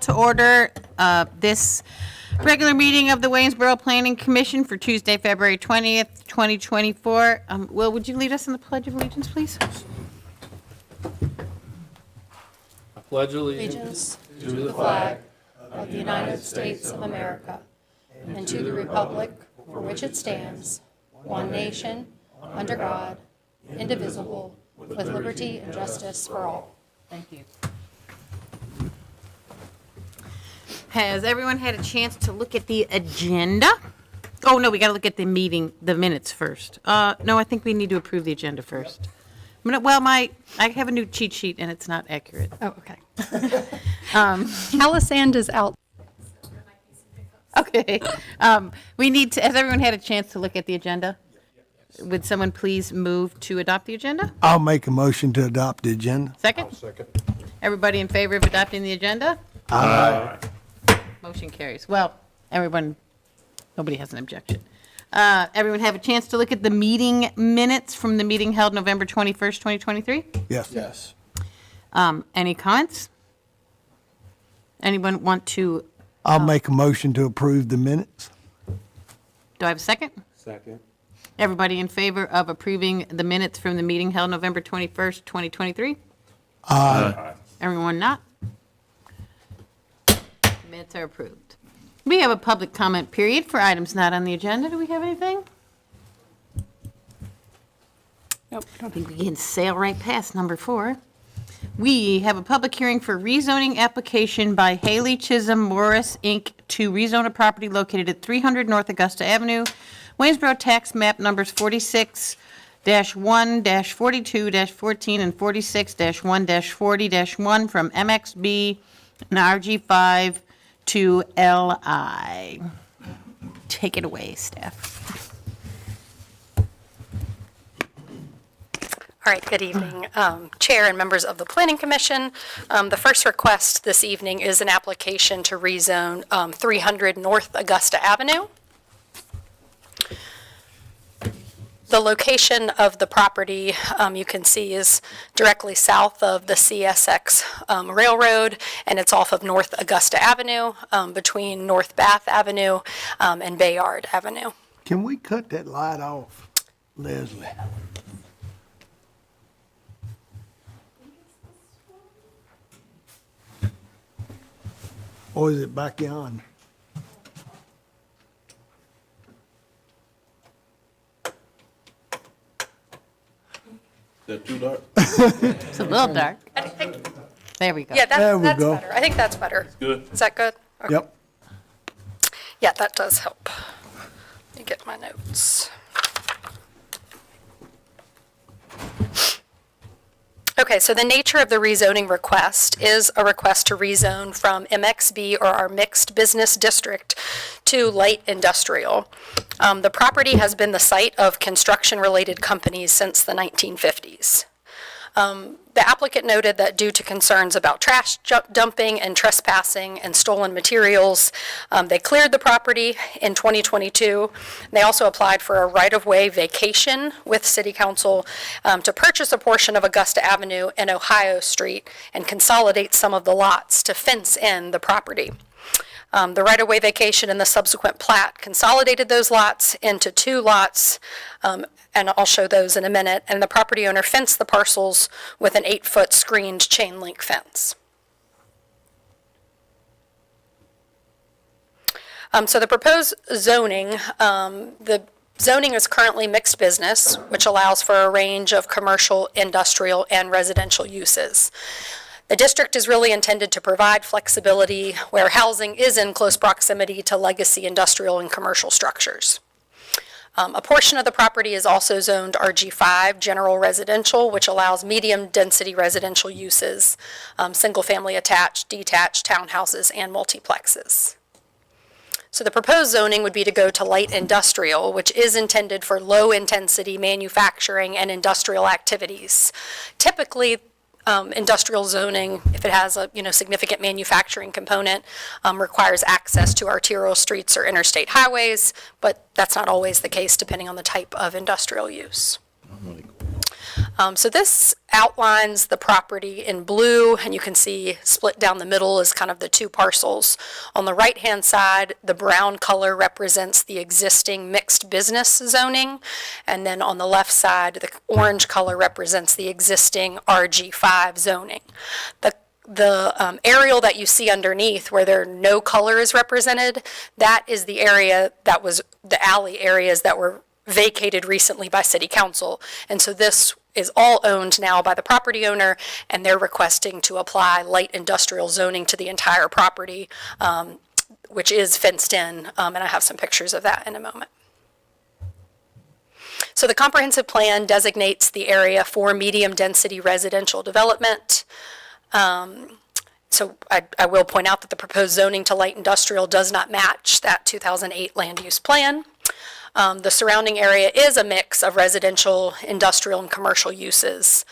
To order this regular meeting of the Waynesboro Planning Commission for Tuesday, February 20th, 2024. Will, would you lead us in the Pledge of Allegiance, please? I pledge allegiance to the flag of the United States of America and to the republic for which it stands, one nation, under God, indivisible, with liberty and justice for all. Thank you. Has everyone had a chance to look at the agenda? Oh, no, we got to look at the minutes first. No, I think we need to approve the agenda first. Well, I have a new cheat sheet and it's not accurate. Oh, okay. Alisand is out. Okay. Has everyone had a chance to look at the agenda? Would someone please move to adopt the agenda? I'll make a motion to adopt the agenda. Second? Second. Everybody in favor of adopting the agenda? Aye. Motion carries. Well, nobody has an objection. Everyone have a chance to look at the meeting minutes from the meeting held November 21st, 2023? Yes. Yes. Any comments? Anyone want to, I'll make a motion to approve the minutes. do I have a second? Second. Everybody in favor of approving the minutes from the meeting held November 21st, 2023? Aye. Everyone not? Minutes are approved. We have a public comment period for items not on the agenda. Do we have anything? Nope. I don't think we can sail right past number 4. We have a public hearing for rezoning application by Haley Chisholm Morris, Inc. to rezone a property located at 300 North Augusta Avenue, Waynesboro, tax map numbers 46-1-42-14 and 46-1-40-1 from MXB and RG5 to LI. Take it away, Steph. All right, good evening, Chair and members of the Planning Commission. The first request this evening is an application to rezone 300 North Augusta Avenue. The location of the property, you can see, is directly south of the CSX Railroad, and it's off of North Augusta Avenue, between North Bath Avenue and Bayard Avenue. Can we cut that light off, Leslie? Or is it back on? Is that too dark? It's a little dark. There we go. Yeah, There we that's go. better. I think that's better. Good. Is that good? Okay. Yep. Yeah, that does help. Let me get my notes. Okay, so the nature of the rezoning request is a request to rezone from MXB, or our mixed business district, to light industrial. The property has been the site of construction-related companies since the 1950s. The applicant noted that due to concerns about trash dumping and trespassing and stolen materials, they cleared the property in 2022. They also applied for a right-of-way vacation with City Council to purchase a portion of Augusta Avenue and Ohio Street and consolidate some of the lots to fence in the property. The right-of-way vacation and the subsequent plat consolidated those lots into 2 lots, and I'll show those in a minute, and the property owner fenced the parcels with an 8-foot screened chain link fence. So the proposed zoning, the zoning is currently mixed business, which allows for a range of commercial, industrial, and residential uses. The district is really intended to provide flexibility where housing is in close proximity to legacy industrial and commercial structures. A portion of the property is also zoned RG5, general residential, which allows medium-density residential uses, single-family attached, detached townhouses, and multiplexes. So the proposed zoning would be to go to light industrial, which is intended for low-intensity manufacturing and industrial activities. Typically, industrial zoning, if it has a significant manufacturing component, requires access to arterial streets or interstate highways, but that's not always the case depending on the type of industrial use. So this outlines the property in blue, and you can see split down the middle is kind of the two parcels. On the right-hand side, the brown color represents the existing mixed business zoning, and then on the left side, the orange color represents the existing RG5 zoning. The aerial that you see underneath where no color is represented, that is the area that was the alley areas that were vacated recently by city council. And so this is all owned now by the property owner, and they're requesting to apply light industrial zoning to the entire property, which is fenced in, and I have some pictures of that in a moment. So the comprehensive plan designates the area for medium-density residential development. So I will point out that the proposed zoning to light industrial does not match that 2008 land use plan. The surrounding area is a mix of residential, industrial, and commercial uses.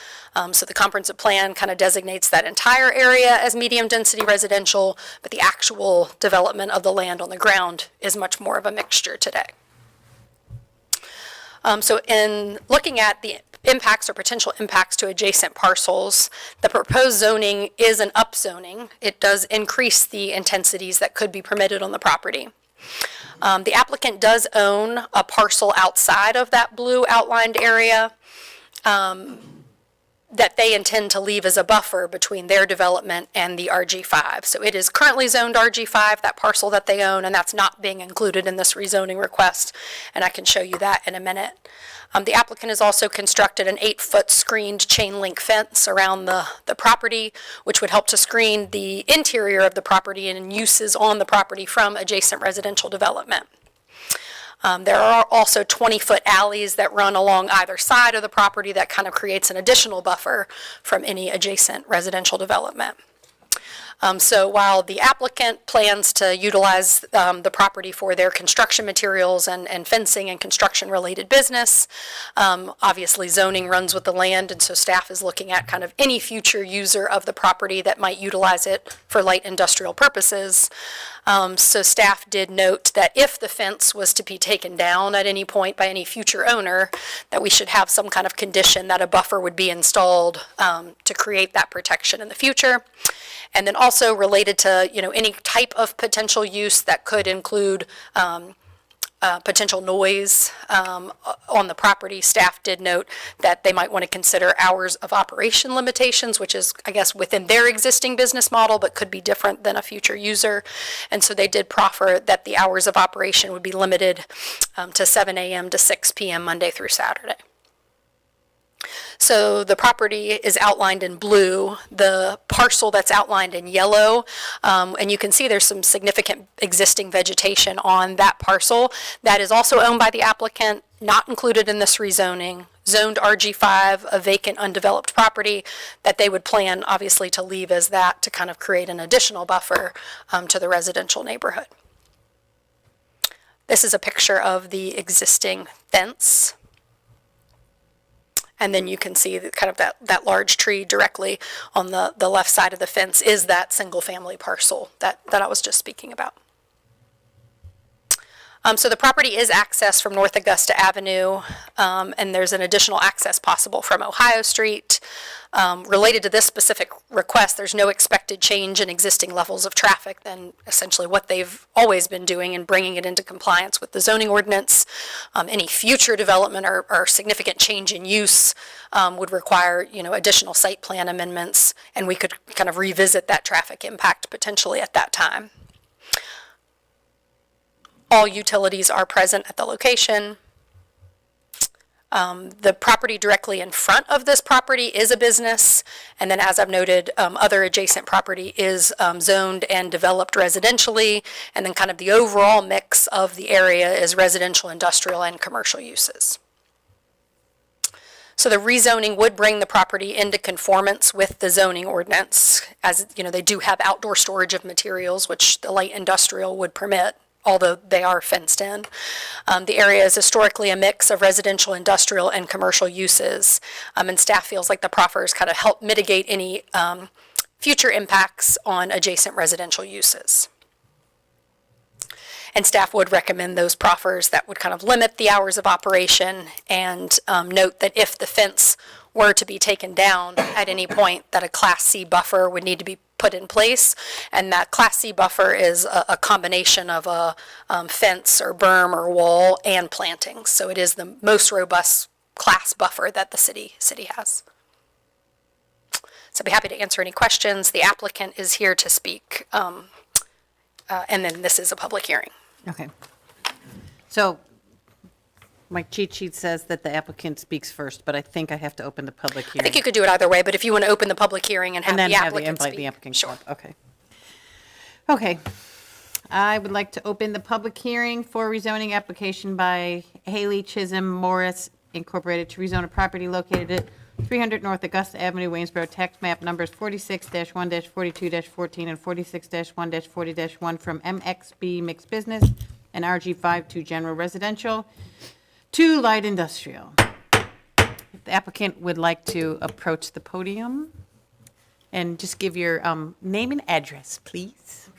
So the comprehensive plan kind of designates that entire area as medium-density residential, but the actual development of the land on the ground is much more of a mixture today. So in looking at the impacts or potential impacts to adjacent parcels, the proposed zoning is an upzoning. It does increase the intensities that could be permitted on the property. The applicant does own a parcel outside of that blue outlined area that they intend to leave as a buffer between their development and the RG5. So it is currently zoned RG5, that parcel that they own, and that's not being included in this rezoning request, and I can show you that in a minute. The applicant has also constructed an 8-foot screened chain link fence around the property, which would help to screen the interior of the property and uses on the property from adjacent residential development. There are also 20-foot alleys that run along either side of the property that kind of creates an additional buffer from any adjacent residential development. So while the applicant plans to utilize the property for their construction materials and fencing and construction-related business, obviously zoning runs with the land, and so staff is looking at kind of any future user of the property that might utilize it for light industrial purposes. So staff did note that if the fence was to be taken down at any point by any future owner, that we should have some kind of condition that a buffer would be installed to create that protection in the future. And then also related to, any type of potential use that could include potential noise on the property, staff did note that they might want to consider hours of operation limitations, which is, I guess, within their existing business model, but could be different than a future user. And so they did proffer that the hours of operation would be limited to 7 a.m. to 6 p.m. Monday through Saturday. So the property is outlined in blue, the parcel that's outlined in yellow, and you can see there's some significant existing vegetation on that parcel that is also owned by the applicant, not included in this rezoning, zoned RG5, a vacant undeveloped property that they would plan obviously to leave as that to kind of create an additional buffer to the residential neighborhood. This is a picture of the existing fence. And then you can see that kind of that large tree directly on the left side of the fence is that single-family parcel that I was just speaking about. So the property is accessed from North Augusta Avenue, and there's an additional access possible from Ohio Street. Related to this specific request, there's no expected change in existing levels of traffic than essentially what they've always been doing and bringing it into compliance with the zoning ordinance. Any future development or significant change in use would require, additional site plan amendments, and we could kind of revisit that traffic impact potentially at that time. All utilities are present at the location. The property directly in front of this property is a business, and then as I've noted, other adjacent property is zoned and developed residentially, and then kind of the overall mix of the area is residential, industrial, and commercial uses. So the rezoning would bring the property into conformance with the zoning ordinance, as they do have outdoor storage of materials, which the light industrial would permit, although they are fenced in. The area is historically a mix of residential, industrial, and commercial uses, and staff feels like the proffers kind of help mitigate any future impacts on adjacent residential uses. And staff would recommend those proffers that would kind of limit the hours of operation and note that if the fence were to be taken down at any point, that a Class C buffer would need to be put in place. And that Class C buffer is a combination of a fence or berm or wall and plantings. So it is the most robust class buffer that the city has. So I'd be happy to answer any questions. The applicant is here to speak. And then this is a public hearing. Okay. So my cheat sheet says that the applicant speaks first, but I think I have to open the public I hearing. think you could do it either way, but if you want to open the public hearing and have And then the have the, applicant invite the speak. applicant. Sure. Okay. Okay. I would like to open the public hearing for rezoning application by Haley Chisholm Morris Incorporated to rezone a property located at 300 North Augusta Avenue, Waynesboro, tax map numbers 46-1-42-14 and 46-1-40-1 from MXB Mixed Business and RG5 to General Residential to Light Industrial. If the applicant would like to approach the podium and just give your name and address, please.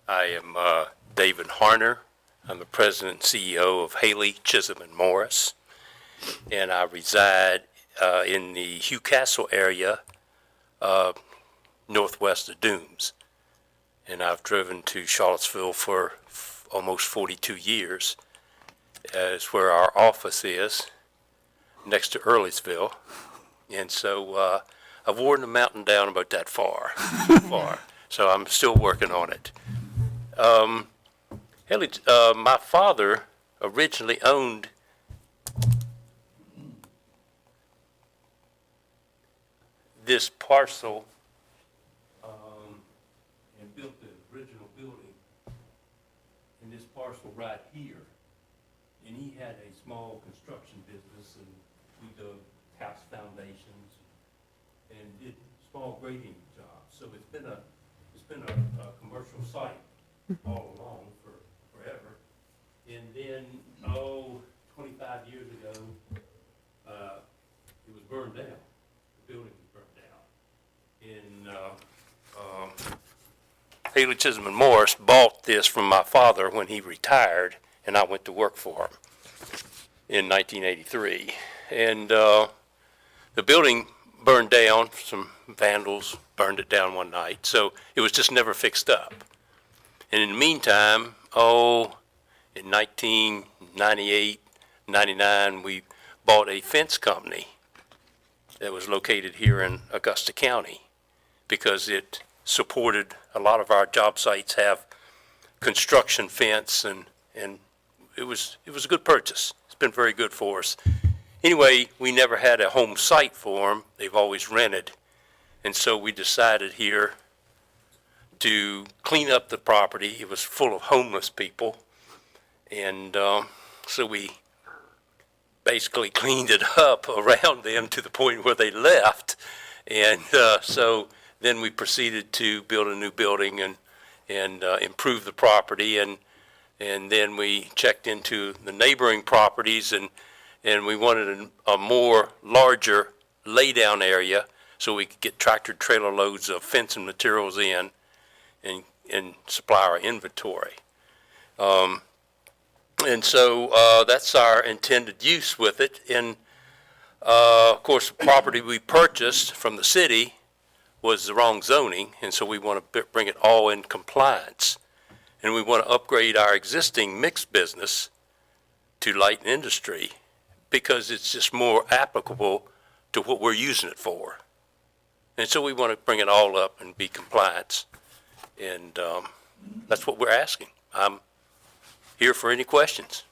I am David Harner. I'm the president and CEO of Haley Chisholm and Morris, and I reside in the Hugh Castle area, northwest of Dooms. And I've driven to Charlottesville for almost 42 years. It's where our office is, next to Earlysville. And so I've worn the mountain down about that far. So I'm still working on it. Haley, my father originally owned this parcel and built the original building in this parcel right here. And he had a small construction business, and we dug house foundations and did small grading jobs. So it's been a commercial site all along forever. And then, 25 years ago, it was burned down. The building was burned down. And Haley Chisholm and Morris bought this from my father when he retired, and I went to work for him in 1983. And the building burned down. Some vandals burned it down one night, so it was just never fixed up. And in the meantime, in 1998, 99, we bought a fence company that was located here in Augusta County because it supported a lot of our job sites have construction fence, and it was a good purchase. It's been very good for us. Anyway, we never had a home site for them. They've always rented. And so we decided here to clean up the property. It was full of homeless people. And so we basically cleaned it up around them to the point where they left. And so then we proceeded to build a new building and improve the property. And then we checked into the neighboring properties, and we wanted a more larger laydown area so we could get tractor trailer loads of fencing materials in and supply our inventory. And so that's our intended use with it. And of course, the property we purchased from the city was the wrong zoning, and so we want to bring it all in compliance. And we want to upgrade our existing mixed business to light industry because it's just more applicable to what we're using it for. And so we want to bring it all up and be compliant. And that's what we're asking. I'm here for any questions.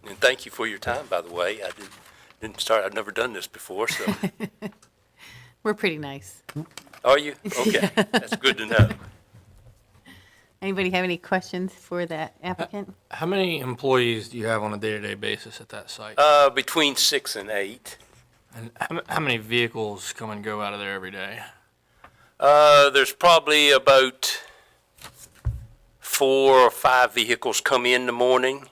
And thank you for your time, by the way. I've never done this before, so. We're pretty nice. Are you? Okay, that's good to know. Anybody have any questions for that applicant? How many employees do you have on a day-to-day basis at that site? Between 6 and 8. And how many vehicles come and go out of there every day? There's probably about 4 or 5 vehicles come in the morning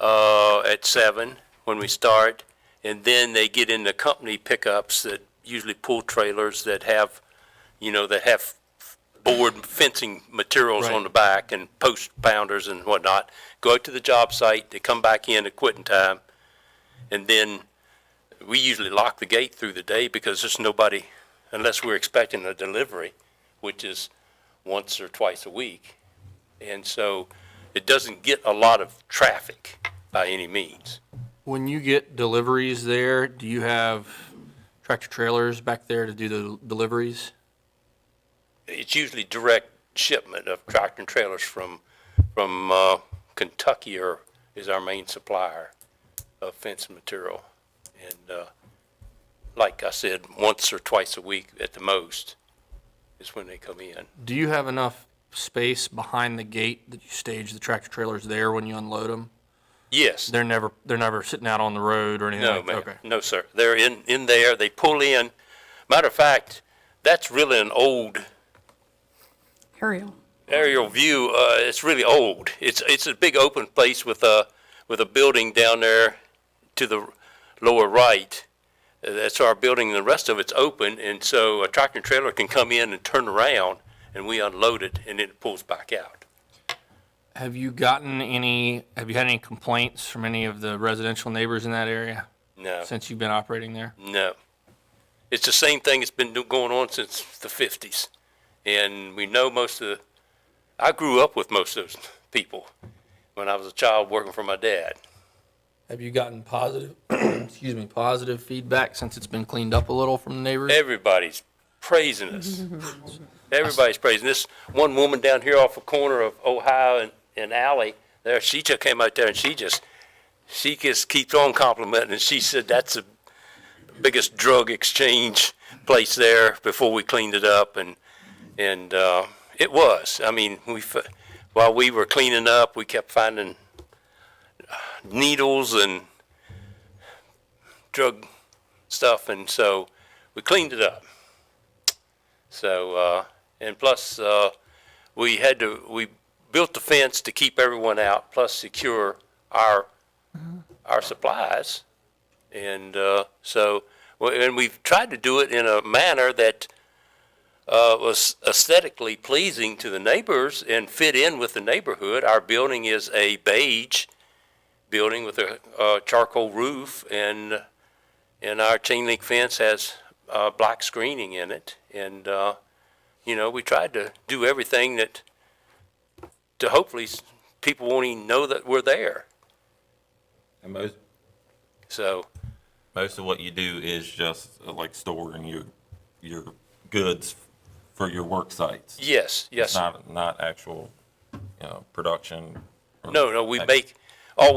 at 7 when we start, and then they get in the company pickups that usually pull trailers that have, board fencing materials on Right. the back and post pounders and whatnot, go out to the job site, they come back in at quitting time, and then we usually lock the gate through the day because there's nobody, unless we're expecting a delivery, which is once or twice a week. And so it doesn't get a lot of traffic by any means. When you get deliveries there, do you have tractor trailers back there to do the deliveries? It's usually direct shipment of tractor and trailers from Kentucky is our main supplier of fencing material. And like I said, once or twice a week at the most is when they come in. Do you have enough space behind the gate that you stage the tractor trailers there when you unload them? Yes. They're never sitting out on the road or anything No, like ma'am. Okay. No, sir. They're in there. They pull in. Matter of fact, that's really an old aerial view. It's really old. It's a big open place with a building down there to the lower right. That's our building, and the rest of it's open, and so a tractor and trailer can come in and turn around, and we unload it, and then it pulls back out. Have you had any complaints from any of the residential neighbors in that area No, since you've been operating there? no. It's the same thing that's been going on since the 50s. And we know I grew up with most of those people when I was a child working for my dad. Have you gotten positive, positive feedback since it's been cleaned up a little from the neighbors? Everybody's praising us. Everybody's praising this. One woman down here off the corner of Ohio and Alley, there, she just came out there and she just keeps on complimenting, and she said that's the biggest drug exchange place there before we cleaned it up, and it was. I mean, while we were cleaning up, we kept finding needles and drug stuff, and so we cleaned it up. So, and plus, we built the fence to keep everyone out, plus secure our supplies. And and we've tried to do it in a manner that was aesthetically pleasing to the neighbors and fit in with the neighborhood. Our building is a beige building with a charcoal roof, and our chain link fence has black screening in it. And we tried to do everything to hopefully people won't even know that we're there. And most of what you do is just like storing your goods for your work sites. Yes, yes. It's not actual, production. No, we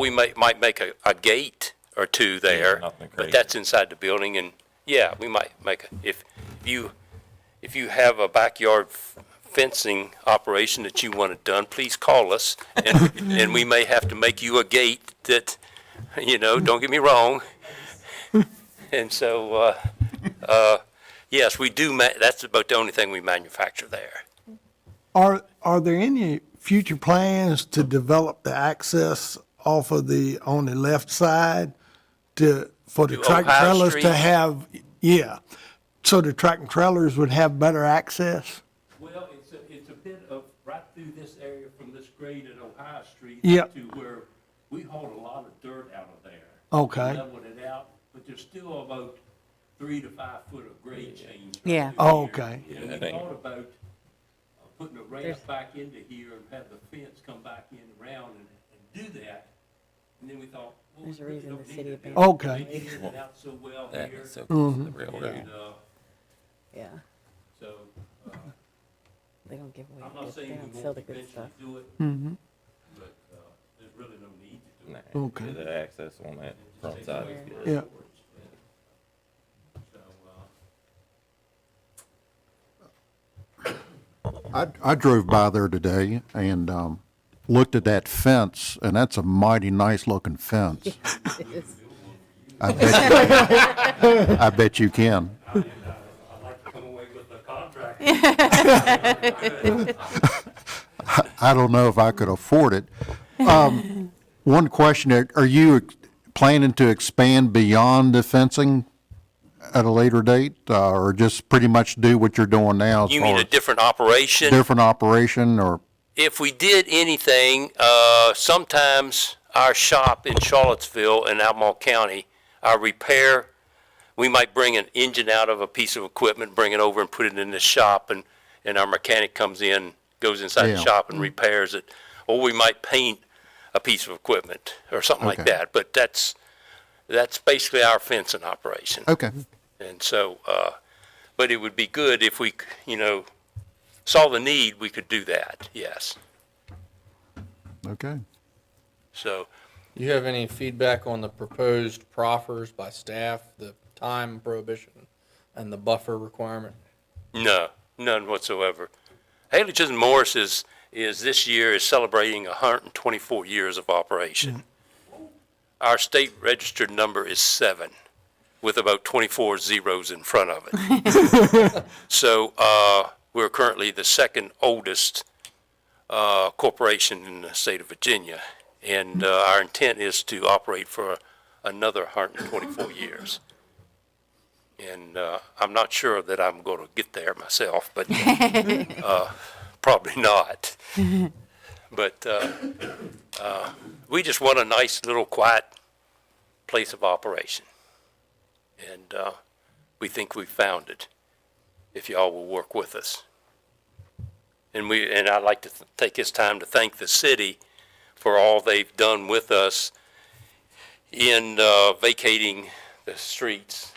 might make a gate or two there, nothing but crazy. that's inside the building, and yeah, we might make if you have a backyard fencing operation that you want it done, please call us, and we may have to make you a gate that, don't get me wrong. And so, yes, we do. That's about the only thing we manufacture there. Are there any future plans to develop the access off of on the left side for the To tractor Ohio trailers Street? to have, so the tractor trailers would have better access? Well, it's a bit of right through this area from this grade at Ohio Street Yep. to where we hauled a lot of dirt out of there. Okay. Leveled it out, but there's still about 3 to 5 foot of grade change. right Yeah. through Oh, here. okay. And we that ain't- thought about putting a ramp back into here and have the fence come back in around and do that. And then we thought, well, There's a we reason don't the need city to abandoned do it. Okay. They did it out so well That here. is so close to the And, railroad. Yeah, so, they don't give away I'm the not good, saying they we don't sell won't the good eventually stuff. do it, but there's really no need to do it. Nah, Okay. The access on that front side is good. Yeah. So, I drove by there today and looked at that fence, and that's a mighty nice-looking fence. I bet you can. I'd like to come away with a contract. I don't know if I could afford it. One question, are you planning to expand beyond the fencing at a later date, or just pretty much do what you're doing now? as You far mean a as different operation? different operation, or, If we did anything, sometimes our shop in Charlottesville and Albemarle County, our repair, we might bring an engine out of a piece of equipment, bring it over and put it in the shop, and our mechanic comes in, goes inside the Yeah. shop and repairs it. Or we might paint a piece of equipment or something like Okay. that. But that's basically our fencing operation. okay, And so, but it would be good if we, saw the need, we could do that, yes. okay. So, Do you have any feedback on the proposed proffers by staff, the time prohibition and the buffer requirement? no, none whatsoever. Haley Chisholm Morris is this year is celebrating 124 years of operation. Our state registered number is 7, with about 24 zeros in front of it. So, we're currently the second oldest corporation in the state of Virginia, and our intent is to operate for another 124 years. And I'm not sure that I'm going to get there myself, but probably not. But we just want a nice little quiet place of operation, and we think we found it, if y'all will work with us. And I'd like to take this time to thank the city for all they've done with us in vacating the streets.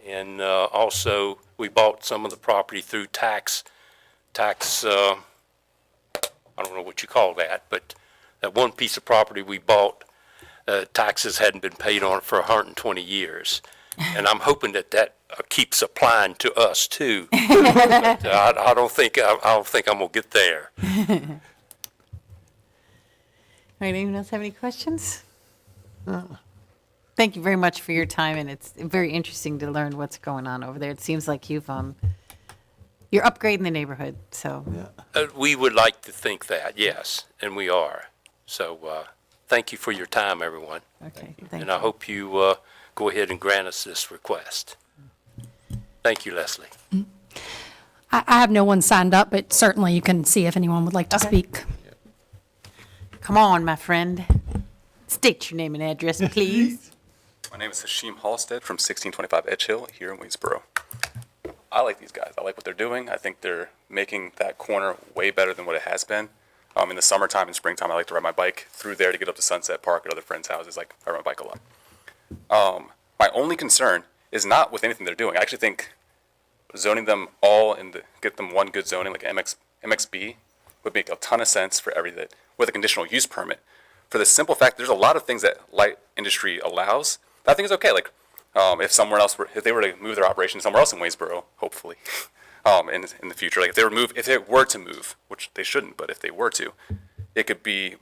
And also, we bought some of the property through tax, I don't know what you call that, but that one piece of property we bought, taxes hadn't been paid on it for 120 years. And I'm hoping that keeps applying to us too. But I don't think I'm gonna get there. All right, anyone else have any questions? Thank you very much for your time, and it's very interesting to learn what's going on over there. It seems like you're upgrading the neighborhood, so. We would like to think that, yes, and we are. So thank you for your time, everyone. Okay, thank And I you. hope you go ahead and grant us this request. Thank you, Leslie. I have no one signed up, but certainly you can see if anyone would like to Okay. speak. Come on, my friend. State your name and address, please. My name is Hashim Halstead from 1625 Edge Hill here in Waynesboro. I like these guys. I like what they're doing. I think they're making that corner way better than what it has been. In the summertime and springtime, I like to ride my bike through there to get up to Sunset Park at other friends' houses. Like, I ride my bike a lot. My only concern is not with anything they're doing. I actually think zoning them all and get them one good zoning like MXB would make a ton of sense for everything with a conditional use permit. For the simple fact, there's a lot of things that light industry allows that I think is okay. Like if they were to move their operation somewhere else in Waynesboro, hopefully, in the future, like if they were to move, which they shouldn't, but if they were to, it could be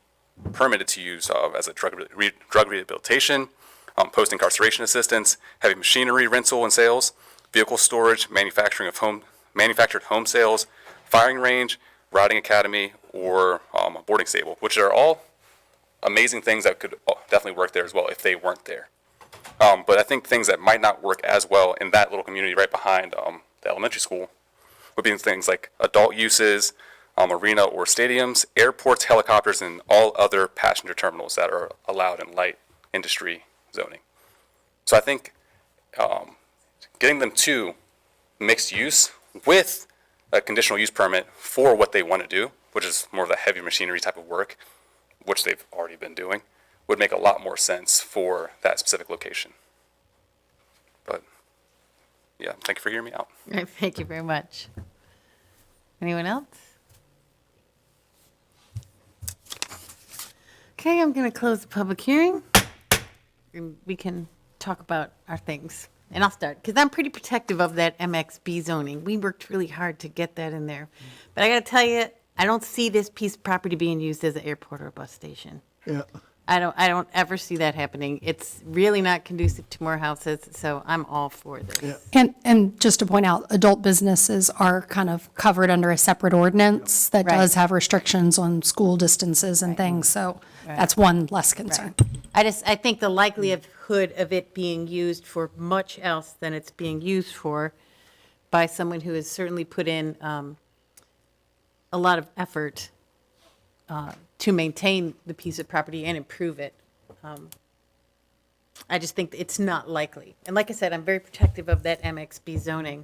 permitted to use as a drug rehabilitation, post-incarceration assistance, heavy machinery rental and sales, vehicle storage, manufactured home sales, firing range, riding academy, or a boarding stable, which are all amazing things that could definitely work there as well if they weren't there. But I think things that might not work as well in that little community right behind the elementary school would be things like adult uses, arena or stadiums, airports, helicopters, and all other passenger terminals that are allowed in light industry zoning. So I think getting them to mixed use with a conditional use permit for what they want to do, which is more of a heavy machinery type of work, which they've already been doing, would make a lot more sense for that specific location. But yeah, thank you for hearing me out. All right, thank you very much. Anyone else? Okay, I'm going to close the public hearing. And we can talk about our things. And I'll start, because I'm pretty protective of that MXB zoning. We worked really hard to get that in there. But I got to tell you, I don't see this piece of property being used as an airport or a bus station. Yeah. I don't ever see that happening. It's really not conducive to more houses, so I'm all for this. And just to point out, adult businesses are kind of covered under a separate ordinance that Right. does have restrictions on school distances and things, so that's one less concern. I think the likelihood of it being used for much else than it's being used for by someone who has certainly put in a lot of effort to maintain the piece of property and improve it. I just think it's not likely. And like I said, I'm very protective of that MXB zoning.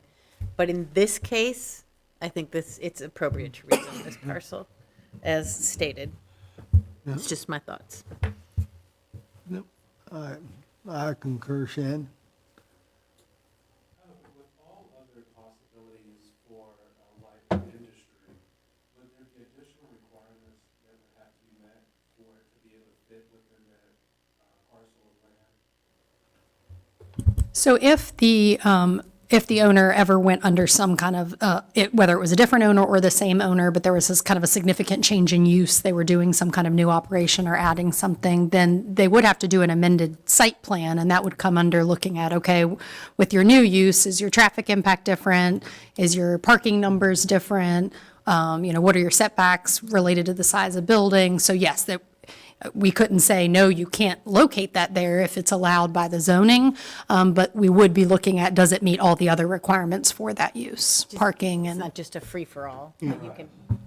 But in this case, I think it's appropriate to rezone this parcel as stated. It's just my thoughts. Yep. I concur, Shannon. With all other possibilities for light industry, would there be additional requirements that would have to be met for it to be able to fit within that parcel of land? So if the owner ever went under some kind of, whether it was a different owner or the same owner, but there was this kind of a significant change in use, they were doing some kind of new operation or adding something, then they would have to do an amended site plan, and that would come under looking at, okay, with your new use, is your traffic impact different? Is your parking numbers different? What are your setbacks related to the size of building? So yes, that we couldn't say, no, you can't locate that there if it's allowed by the zoning, but we would be looking at, does it meet all the other requirements for that use, parking It's and, not just a free-for-all.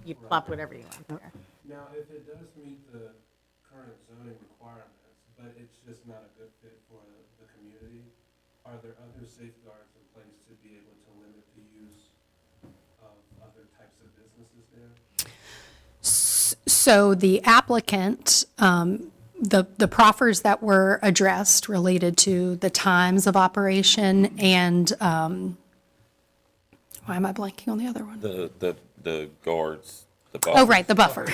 You plop whatever you want there. Now, if it does meet the current zoning requirements, but it's just not a good fit for the community, are there other safeguards in place to be able to limit the use of other types of businesses there? so the applicant, the proffers that were addressed related to the times of operation and, why am I blanking on the other one? The guards, the Oh, right, the buffer.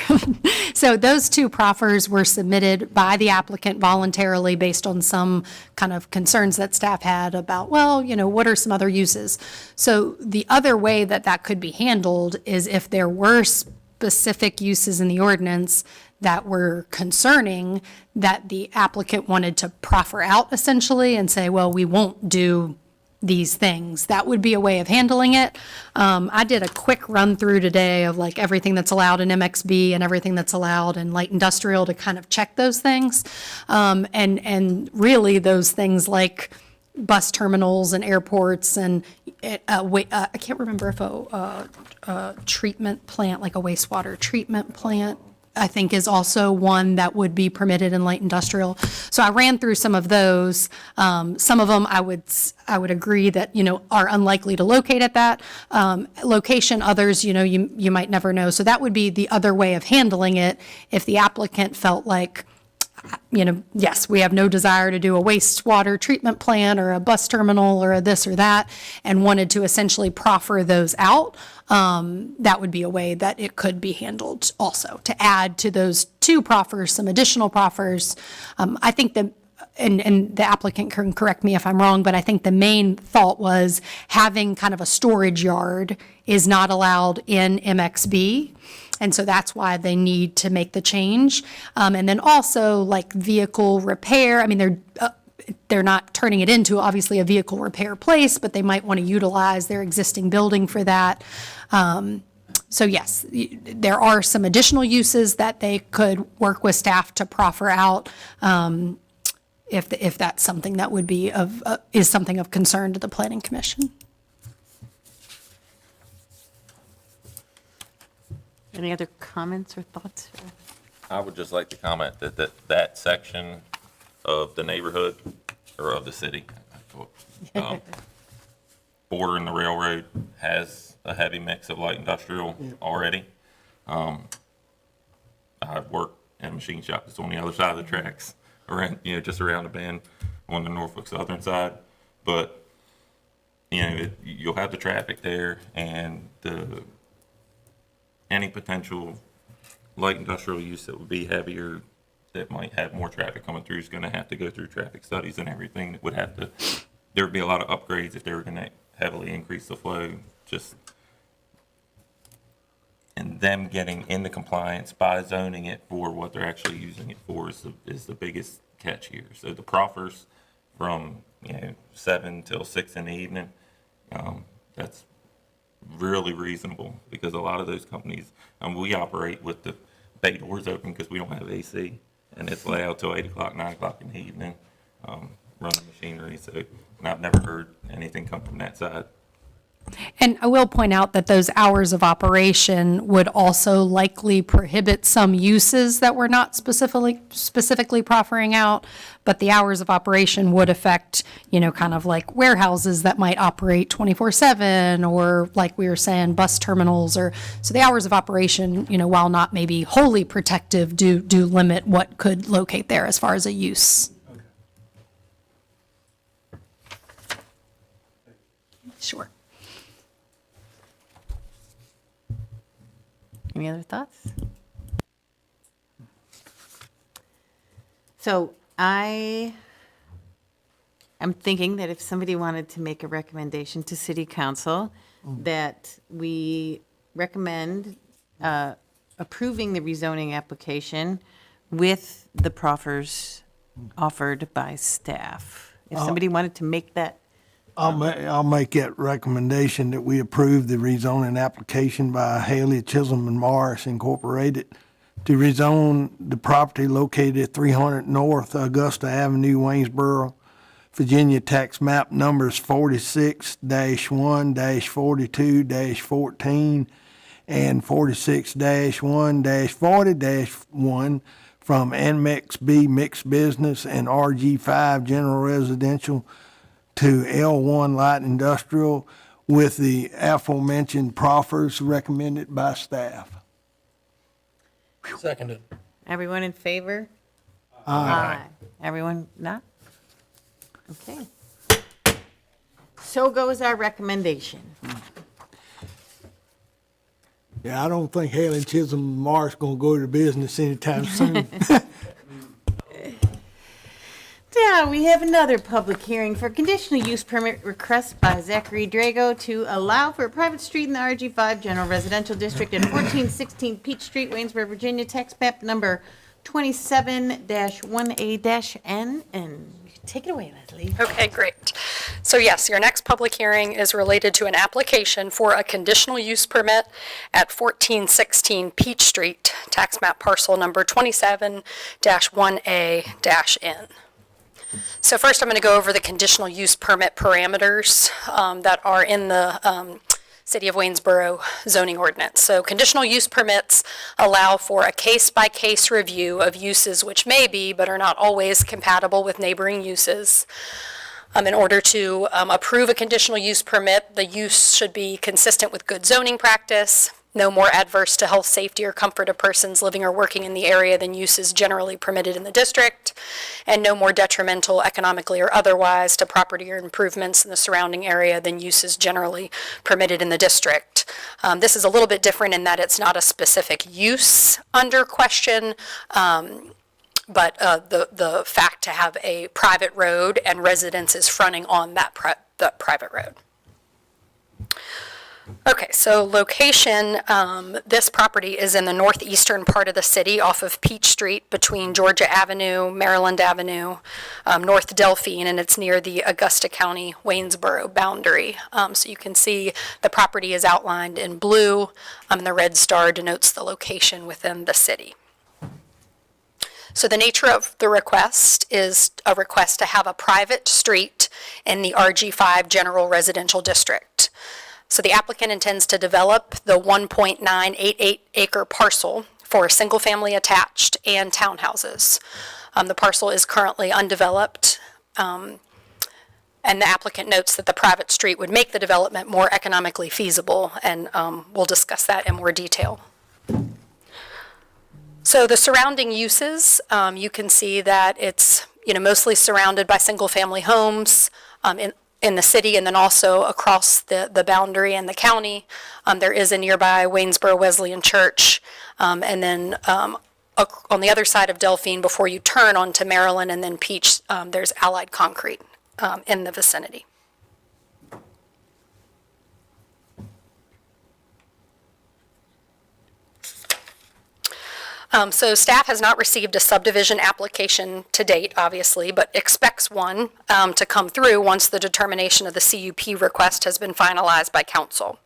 So those two proffers were submitted by the applicant voluntarily based on some kind of concerns that staff had about, well, what are some other uses? So the other way that that could be handled is if there were specific uses in the ordinance that were concerning, that the applicant wanted to proffer out essentially and say, well, we won't do these things. That would be a way of handling it. I did a quick run through today of like everything that's allowed in MXB and everything that's allowed in light industrial to kind of check those things. And really those things like bus terminals and airports and I can't remember if a treatment plant, like a wastewater treatment plant, I think is also one that would be permitted in light industrial. So I ran through some of those. Some of them I would agree that, are unlikely to locate at that location. Others, you might never know. So that would be the other way of handling it if the applicant felt like, yes, we have no desire to do a wastewater treatment plant or a bus terminal or a this or that, and wanted to essentially proffer those out. That would be a way that it could be handled also, to add to those two proffers, some additional proffers. I think that, and the applicant can correct me if I'm wrong, but I think the main thought was having kind of a storage yard is not allowed in MXB. And so that's why they need to make the change. And then also like vehicle repair, I mean, they're not turning it into obviously a vehicle repair place, but they might want to utilize their existing building for that. So yes, there are some additional uses that they could work with staff to proffer out, if that's something that would be is something of concern to the Planning Commission. Any other comments or thoughts? I would just like to comment that section of the neighborhood, or of the city, bordering the railroad, has a heavy mix of light industrial already. I work in a machine shop that's on the other side of the tracks, around, just around the bend on the Norfolk Southern side. But, you'll have the traffic there, and any potential light industrial use that would be heavier, that might have more traffic coming through, is going to have to go through traffic studies and everything. That would have to, there would be a lot of upgrades if they were going to heavily increase the flow. And them getting into compliance by zoning it for what they're actually using it for is the biggest catch here. So the proffers from 7 till 6 in the evening, that's really reasonable, because a lot of those companies, we operate with the bay doors open because we don't have AC, and it's allowed till 8 o'clock, 9 o'clock in the evening, running machinery, so, and I've never heard anything come from that side. And I will point out that those hours of operation would also likely prohibit some uses that we're not specifically proffering out, but the hours of operation would affect, kind of like warehouses that might operate 24/7, or like we were saying, bus terminals, so the hours of operation, while not maybe wholly protective, do limit what could locate there as far as a use. Sure. Any other thoughts? So I am thinking that if somebody wanted to make a recommendation to city council, that we recommend approving the rezoning application with the proffers offered by staff. If somebody wanted to make that, I'll make that recommendation that we approve the rezoning application by Haley, Chisholm, and Morris Incorporated to rezone the property located at 300 North Augusta Avenue, Waynesboro, Virginia, tax map numbers 46-1-42-14 and 46-1-40-1 from NMXB Mixed Business and RG5 General Residential to L1 Light Industrial with the aforementioned proffers recommended by staff. Seconded. everyone in favor? Aye. Everyone not? Okay. So goes our recommendation. Yeah, I don't think Haley, Chisholm, and Morris gonna go to business anytime soon. Now, we have another public hearing for conditional use permit request by Zachary Drago to allow for a private street in the RG5 General Residential District at 1416 Peach Street, Waynesboro, Virginia, tax map number 27-1A-N. And take it away, Leslie. Okay, great. So yes, your next public hearing is related to an application for a conditional use permit at 1416 Peach Street, tax map parcel number 27-1A-N. So first, I'm going to go over the conditional use permit parameters that are in the City of Waynesboro zoning ordinance. So conditional use permits allow for a case-by-case review of uses which may be, but are not always, compatible with neighboring uses. In order to approve a conditional use permit, the use should be consistent with good zoning practice, no more adverse to health, safety, or comfort of persons living or working in the area than uses generally permitted in the district, and no more detrimental economically or otherwise to property or improvements in the surrounding area than uses generally permitted in the district. This is a little bit different in that it's not a specific use under question, but the fact to have a private road and residences fronting on that the private road. Okay, so location, this property is in the northeastern part of the city off of Peach Street between Georgia Avenue, Maryland Avenue, North Delphine, and it's near the Augusta County Waynesboro boundary. So you can see the property is outlined in blue, and the red star denotes the location within the city. So the nature of the request is a request to have a private street in the RG5 General Residential District. So the applicant intends to develop the 1.988 acre parcel for single-family attached and townhouses. The parcel is currently undeveloped, and the applicant notes that the private street would make the development more economically feasible, and we'll discuss that in more detail. So the surrounding uses, you can see that it's mostly surrounded by single-family homes in the city, and then also across the boundary and the county. There is a nearby Waynesboro Wesleyan Church, and then on the other side of Delphine, before you turn onto Maryland and then Peach, there's Allied Concrete in the vicinity. So staff has not received a subdivision application to date, obviously, but expects one to come through once the determination of the CUP request has been finalized by council.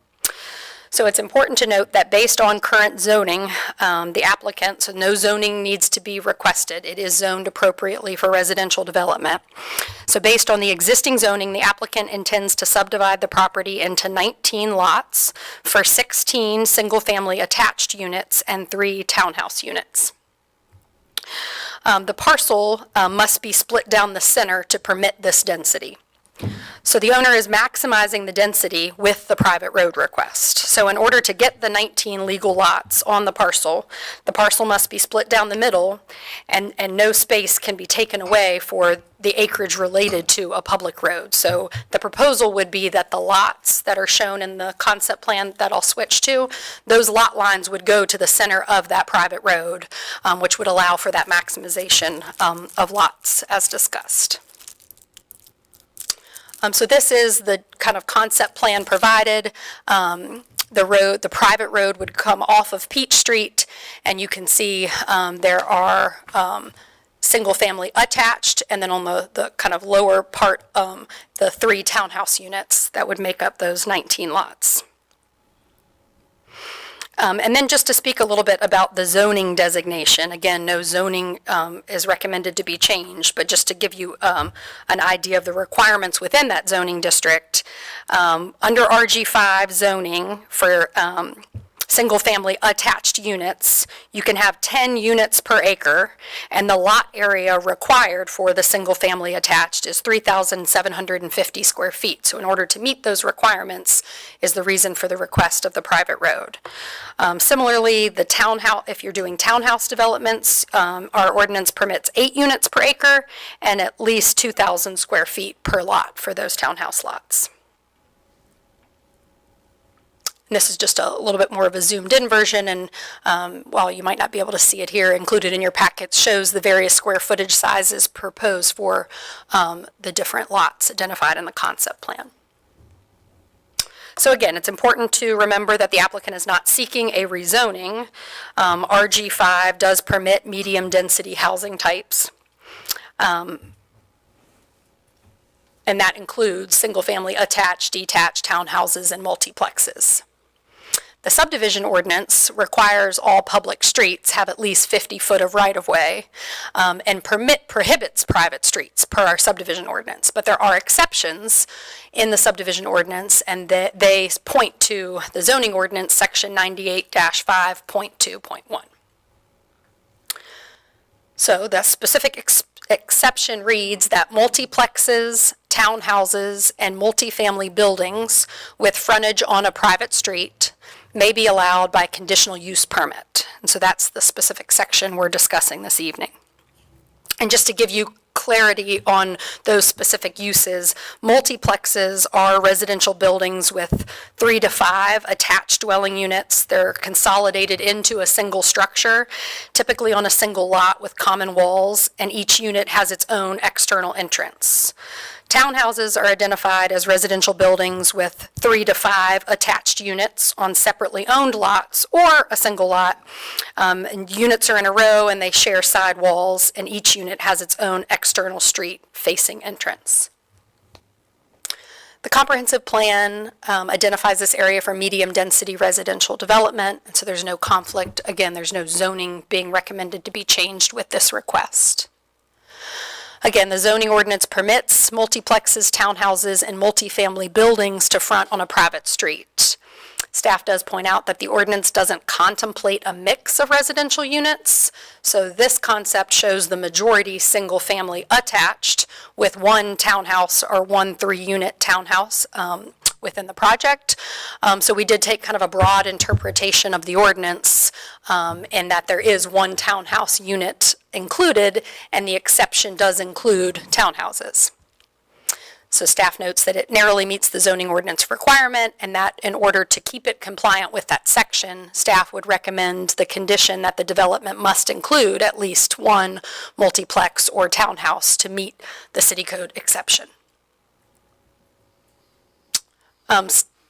So it's important to note that based on current zoning, the applicant, so no zoning needs to be requested. It is zoned appropriately for residential development. So based on the existing zoning, the applicant intends to subdivide the property into 19 lots for 16 single-family attached units and 3 townhouse units. The parcel must be split down the center to permit this density. So the owner is maximizing the density with the private road request. So in order to get the 19 legal lots on the parcel must be split down the middle, and no space can be taken away for the acreage related to a public road. So the proposal would be that the lots that are shown in the concept plan that I'll switch to, those lot lines would go to the center of that private road, which would allow for that maximization of lots as discussed. So this is the kind of concept plan provided. The private road would come off of Peach Street, and you can see there are single-family attached, and then on the kind of lower part, the 3 townhouse units that would make up those 19 lots. And then just to speak a little bit about the zoning designation, again, no zoning is recommended to be changed, but just to give you an idea of the requirements within that zoning district, under RG5 zoning for single-family attached units, you can have 10 units per acre, and the lot area required for the single-family attached is 3,750 square feet. So in order to meet those requirements is the reason for the request of the private road. Similarly, the townhouse, if you're doing townhouse developments, our ordinance permits 8 units per acre and at least 2,000 square feet per lot for those townhouse lots. And this is just a little bit more of a zoomed-in version, and while you might not be able to see it here, included in your packets shows the various square footage sizes proposed for the different lots identified in the concept plan. So again, it's important to remember that the applicant is not seeking a rezoning. RG5 does permit medium-density housing types. And that includes single-family attached, detached townhouses, and multiplexes. The subdivision ordinance requires all public streets have at least 50 foot of right-of-way and prohibits private streets per our subdivision ordinance. But there are exceptions in the subdivision ordinance, and they point to the zoning ordinance, section 98-5.2.1. So the specific exception reads that multiplexes, townhouses, and multifamily buildings with frontage on a private street may be allowed by conditional use permit. And so that's the specific section we're discussing this evening. And just to give you clarity on those specific uses, multiplexes are residential buildings with 3 to 5 attached dwelling units. They're consolidated into a single structure, typically on a single lot with common walls, and each unit has its own external entrance. Townhouses are identified as residential buildings with 3 to 5 attached units on separately owned lots or a single lot. And units are in a row and they share side walls, and each unit has its own external street-facing entrance. The comprehensive plan identifies this area for medium-density residential development, and so there's no conflict. Again, there's no zoning being recommended to be changed with this request. Again, the zoning ordinance permits multiplexes, townhouses, and multifamily buildings to front on a private street. Staff does point out that the ordinance doesn't contemplate a mix of residential units, so this concept shows the majority single-family attached with 1 townhouse or 1 3-unit townhouse within the project. So we did take kind of a broad interpretation of the ordinance in that there is 1 townhouse unit included, and the exception does include townhouses. So staff notes that it narrowly meets the zoning ordinance requirement, and that in order to keep it compliant with that section, staff would recommend the condition that the development must include at least 1 multiplex or townhouse to meet the city code exception.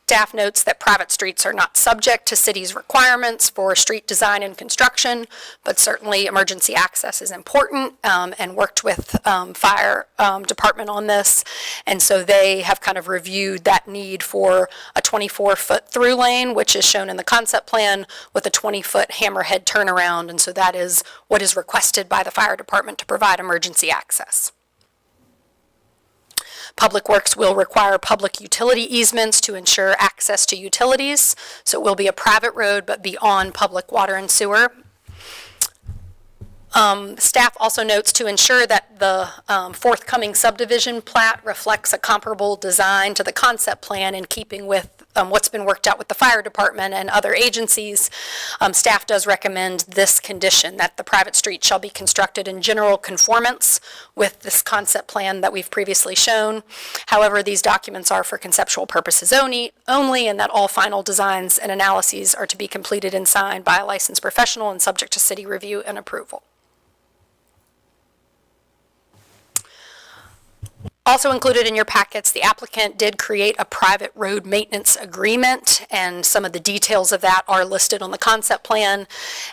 Staff notes that private streets are not subject to city's requirements for street design and construction, but certainly emergency access is important, and worked with fire department on this. And so they have kind of reviewed that need for a 24-foot through lane, which is shown in the concept plan, with a 20-foot hammerhead turnaround. And so that is what is requested by the fire department to provide emergency access. Public Works will require public utility easements to ensure access to utilities. So it will be a private road, but be on public water and sewer. Staff also notes to ensure that the forthcoming subdivision plat reflects a comparable design to the concept plan in keeping with what's been worked out with the fire department and other agencies. Staff does recommend this condition, that the private street shall be constructed in general conformance with this concept plan that we've previously shown. However, these documents are for conceptual purposes only, and that all final designs and analyses are to be completed and signed by a licensed professional and subject to city review and approval. Also included in your packets, the applicant did create a private road maintenance agreement, and some of the details of that are listed on the concept plan,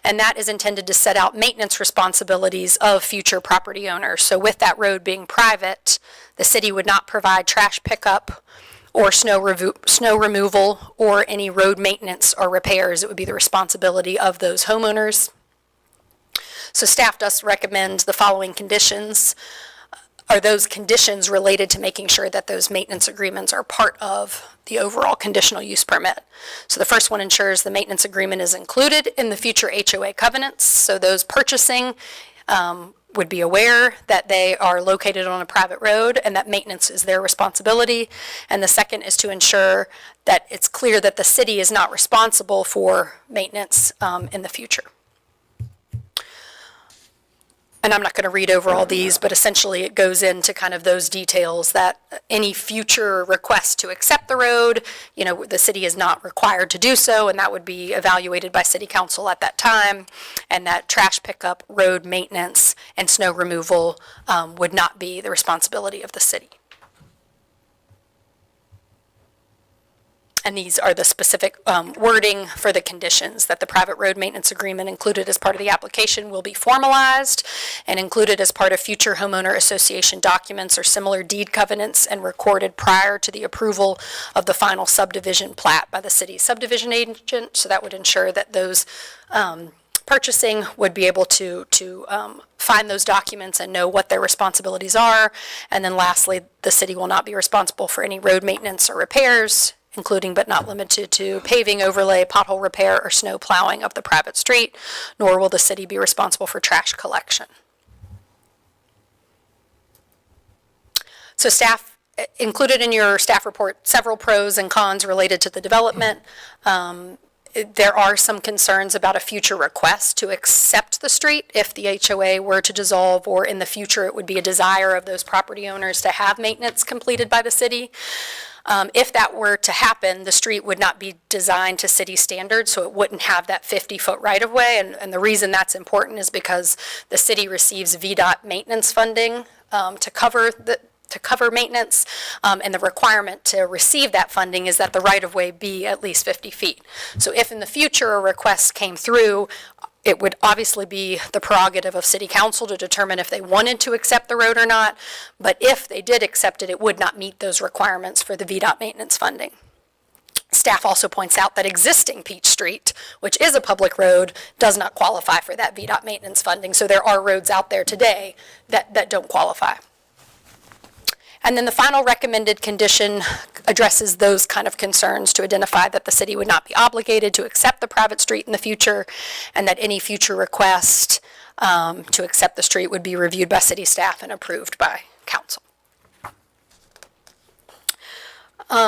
and that is intended to set out maintenance responsibilities of future property owners. So with that road being private, the city would not provide trash pickup or snow removal or any road maintenance or repairs. It would be the responsibility of those homeowners. So staff does recommend the following conditions. Are those conditions related to making sure that those maintenance agreements are part of the overall conditional use permit? So the first one ensures the maintenance agreement is included in the future HOA covenants. So those purchasing would be aware that they are located on a private road and that maintenance is their responsibility. And the second is to ensure that it's clear that the city is not responsible for maintenance in the future. And I'm not going to read over all these, but essentially it goes into kind of those details that any future request to accept the road, the city is not required to do so, and that would be evaluated by city council at that time, and that trash pickup, road maintenance, and snow removal would not be the responsibility of the city. And these are the specific wording for the conditions, that the private road maintenance agreement included as part of the application will be formalized and included as part of future homeowner association documents or similar deed covenants and recorded prior to the approval of the final subdivision plat by the city's subdivision agent. So that would ensure that those purchasing would be able to find those documents and know what their responsibilities are. And then lastly, the city will not be responsible for any road maintenance or repairs, including but not limited to paving, overlay, pothole repair, or snow plowing of the private street, nor will the city be responsible for trash collection. So staff included in your staff report several pros and cons related to the development. There are some concerns about a future request to accept the street if the HOA were to dissolve, or in the future it would be a desire of those property owners to have maintenance completed by the city. If that were to happen, the street would not be designed to city standards, so it wouldn't have that 50-foot right-of-way. And the reason that's important is because the city receives VDOT maintenance funding to cover maintenance, and the requirement to receive that funding is that the right-of-way be at least 50 feet. So if in the future a request came through, it would obviously be the prerogative of city council to determine if they wanted to accept the road or not, but if they did accept it, it would not meet those requirements for the VDOT maintenance funding. Staff also points out that existing Peach Street, which is a public road, does not qualify for that VDOT maintenance funding, so there are roads out there today that don't qualify. And then the final recommended condition addresses those kind of concerns to identify that the city would not be obligated to accept the private street in the future, and that any future request to accept the street would be reviewed by city staff and approved by council.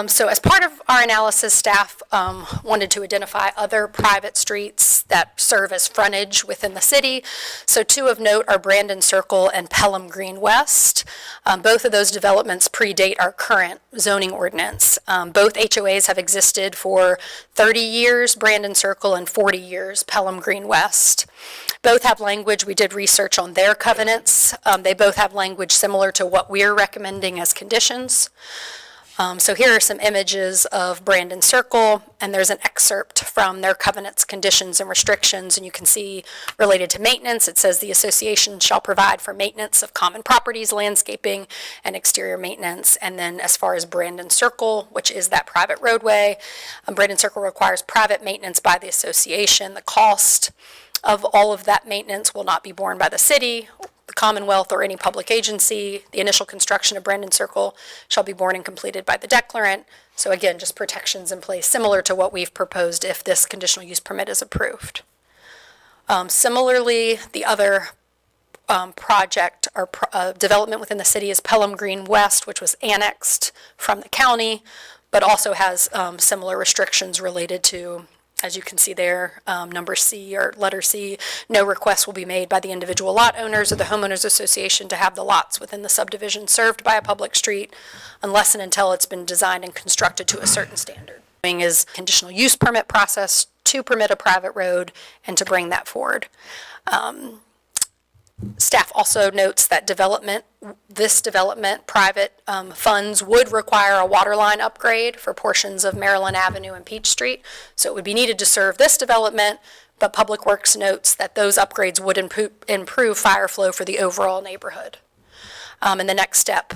So as part of our analysis, staff wanted to identify other private streets that serve as frontage within the city. So two of note are Brandon Circle and Pelham Green West. Both of those developments predate our current zoning ordinance. Both HOAs have existed for 30 years, Brandon Circle, and 40 years, Pelham Green West. Both have language, we did research on their covenants. They both have language similar to what we're recommending as conditions. So here are some images of Brandon Circle, and there's an excerpt from their covenants, conditions, and restrictions, and you can see related to maintenance, it says the association shall provide for maintenance of common properties, landscaping, and exterior maintenance. And then as far as Brandon Circle, which is that private roadway, Brandon Circle requires private maintenance by the association. The cost of all of that maintenance will not be borne by the city, the Commonwealth, or any public agency. The initial construction of Brandon Circle shall be borne and completed by the declarant. So again, just protections in place, similar to what we've proposed if this conditional use permit is approved. Similarly, the other project or development within the city is Pelham Green West, which was annexed from the county, but also has similar restrictions related to, as you can see there, number C or letter C, no request will be made by the individual lot owners or the homeowners association to have the lots within the subdivision served by a public street unless and until it's been designed and constructed to a certain standard. Is conditional use permit process to permit a private road and to bring that forward. Staff also notes that this development, private funds would require a water line upgrade for portions of Maryland Avenue and Peach Street. So it would be needed to serve this development, but Public Works notes that those upgrades would improve fire flow for the overall neighborhood. And the next step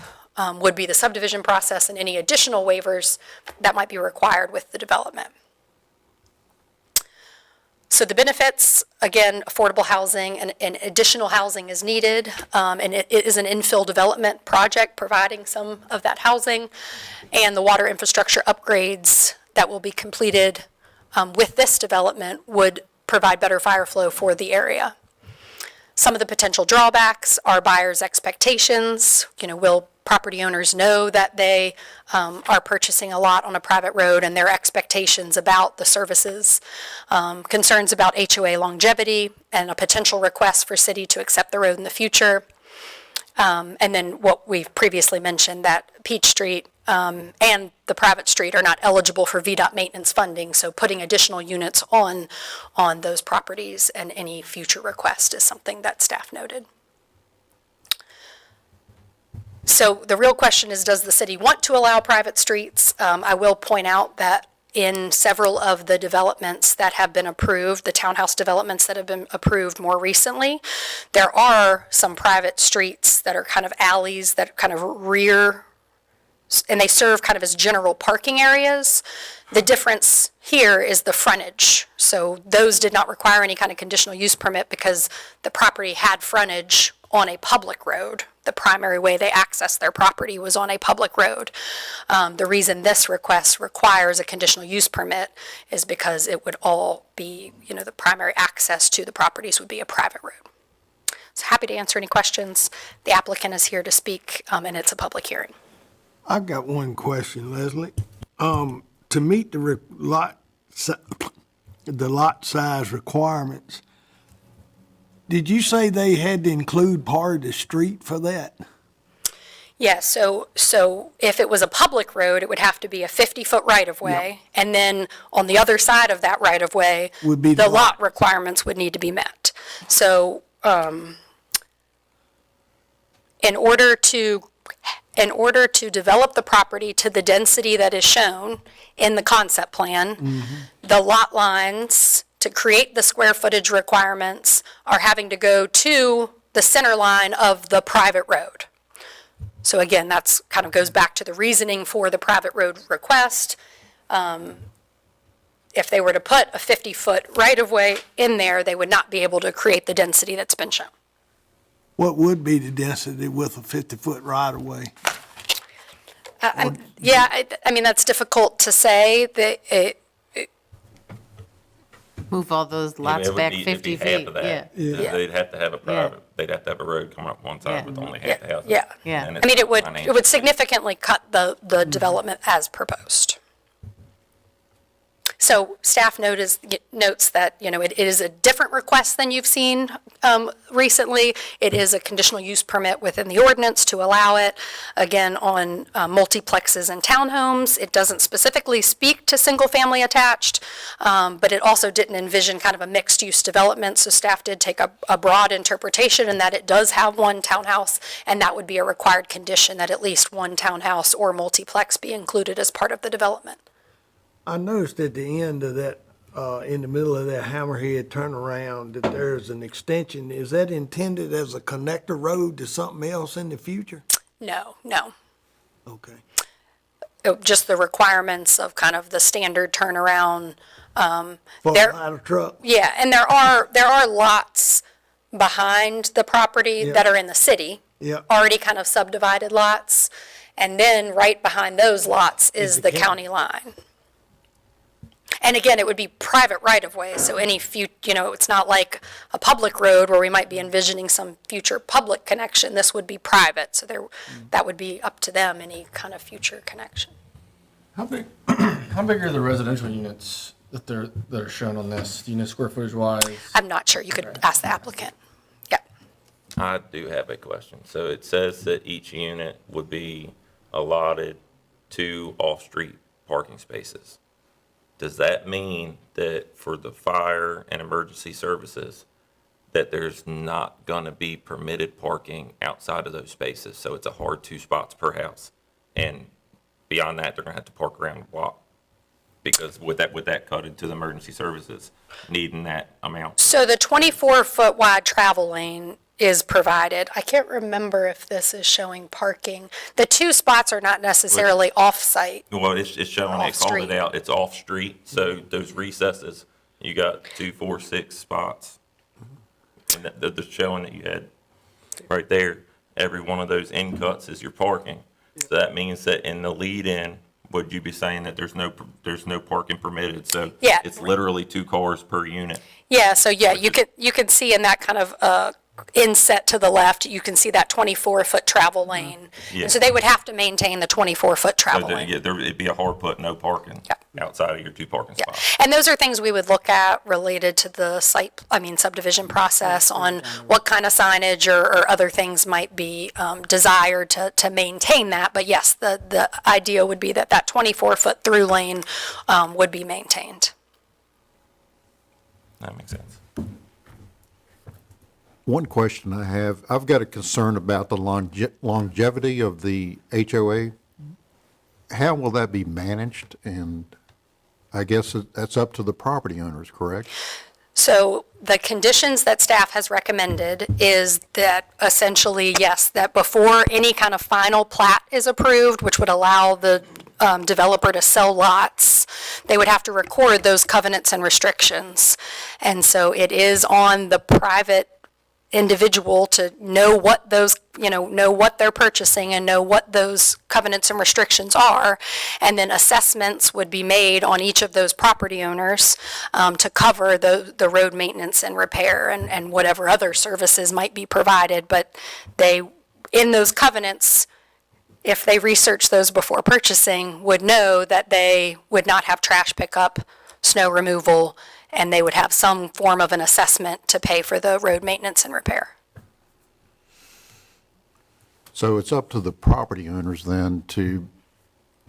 would be the subdivision process and any additional waivers that might be required with the development. So the benefits, again, affordable housing and additional housing is needed, and it is an infill development project providing some of that housing, and the water infrastructure upgrades that will be completed with this development would provide better fire flow for the area. Some of the potential drawbacks are buyers' expectations. Will property owners know that they are purchasing a lot on a private road, and their expectations about the services, concerns about HOA longevity, and a potential request for city to accept the road in the future. And then what we've previously mentioned, that Peach Street and the private street are not eligible for VDOT maintenance funding, so putting additional units on those properties and any future request is something that staff noted. So the real question is, does the city want to allow private streets? I will point out that in several of the developments that have been approved, the townhouse developments that have been approved more recently, there are some private streets that are kind of alleys that kind of rear, and they serve kind of as general parking areas. The difference here is the frontage. So those did not require any kind of conditional use permit because the property had frontage on a public road. The primary way they accessed their property was on a public road. The reason this request requires a conditional use permit is because it would all be, the primary access to the properties would be a private road. So happy to answer any questions. The applicant is here to speak, and it's a public hearing. I've got one question, Leslie. To meet the lot size requirements, did you say they had to include part of the street for that? Yeah, so if it was a public road, it would have to be a 50-foot right-of-way, and then on the other side of that right-of-way, Would be the the lot lot. requirements would need to be met. So, in order to develop the property to the density that is shown in the concept plan, the lot lines to create the square footage requirements are having to go to the center line of the private road. So again, that's kind of goes back to the reasoning for the private road request. If they were to put a 50-foot right-of-way in there, they would not be able to create the density that's been shown. What would be the density with a 50-foot right-of-way? Yeah, I mean, that's difficult to say. Move all those lots It would back need to 50 be half feet. of that. They'd have to have a private, they'd have to have a road come up one side with only half the houses. Yeah. Yeah. And I mean, it's it would financial. significantly cut the development as proposed. So staff notes that, it is a different request than you've seen recently. It is a conditional use permit within the ordinance to allow it, again, on multiplexes and townhomes. It doesn't specifically speak to single-family attached, but it also didn't envision kind of a mixed-use development, so staff did take a broad interpretation in that it does have one townhouse, and that would be a required condition that at least one townhouse or multiplex be included as part of the development. I noticed at the end of that, in the middle of that hammerhead turnaround, that there's an extension. Is that intended as a connector road to something else in the future? No. Okay. Just the requirements of kind of the standard turnaround. For There- a ladder truck? Yeah, and there are lots behind the property Yeah. that are in the city. Yeah. Already kind of subdivided lots. And then right behind those lots Is is the the county line. And again, it would be private right-of-way, so it's not like a public road where we might be envisioning some future public connection. This would be private, so that would be up to them, any kind of future connection. How big are the residential units that are shown on this? Do you know square footage wise? I'm not sure. You could ask the applicant. Yeah. I do have a question. So it says that each unit would be allotted 2 off-street parking spaces. Does that mean that for the fire and emergency services, that there's not going to be permitted parking outside of those spaces? So it's a hard 2 spots per house. And beyond that, they're going to have to park around the block. Because would that cut into the emergency services needing that amount? So the 24-foot wide travel lane is provided. I can't remember if this is showing parking. The 2 spots are not necessarily off-site. Well, it's showing, they called Off-street. it out, it's off-street, so those recesses, you got 2, 4, 6 spots. And they're showing that you had, right there, every one of those end cuts is your parking. So that means that in the lead-in, would you be saying that there's no parking permitted? So Yeah. it's literally 2 cars per unit. Yeah, so yeah, you could see in that kind of inset to the left, you can see that 24-foot travel lane. Yeah. And so they would have to maintain the 24-foot travel So lane. yeah, it'd be a hard put, no parking outside of your 2 parking Yeah, spots. and those are things we would look at related to the subdivision process on what kind of signage or other things might be desired to maintain that. But yes, the idea would be that 24-foot through lane would be maintained. That makes sense. One question I have, I've got a concern about the longevity of the HOA. How will that be managed? And I guess that's up to the property owners, correct? So the conditions that staff has recommended is that essentially, yes, that before any kind of final plat is approved, which would allow the developer to sell lots, they would have to record those covenants and restrictions. And so it is on the private individual to know what those, know what they're purchasing and know what those covenants and restrictions are. And then assessments would be made on each of those property owners to cover the road maintenance and repair and whatever other services might be provided. But in those covenants, if they research those before purchasing, would know that they would not have trash pickup, snow removal, and they would have some form of an assessment to pay for the road maintenance and repair. So it's up to the property owners then to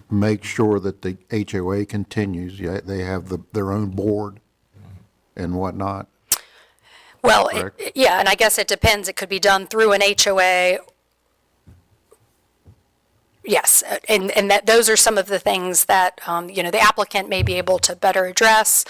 make sure that the HOA continues. Yeah, they have their own board and whatnot. Well, Correct. yeah, and I guess it depends. It could be done through an HOA. Yes, and those are some of the things that, the applicant may be able to better address.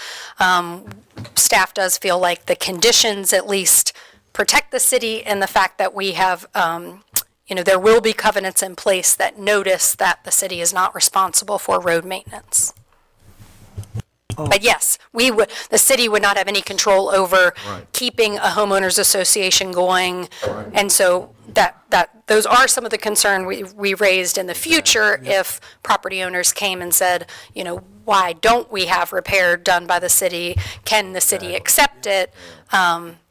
Staff does feel like the conditions at least protect the city and the fact that we have, there will be covenants in place that notice that the city is not responsible for road maintenance. But yes, the city would not have any control over keeping a homeowners association going. And so those are some of the concern we raised in the future if property owners came and said, why don't we have repair done by the city? Can the city accept it?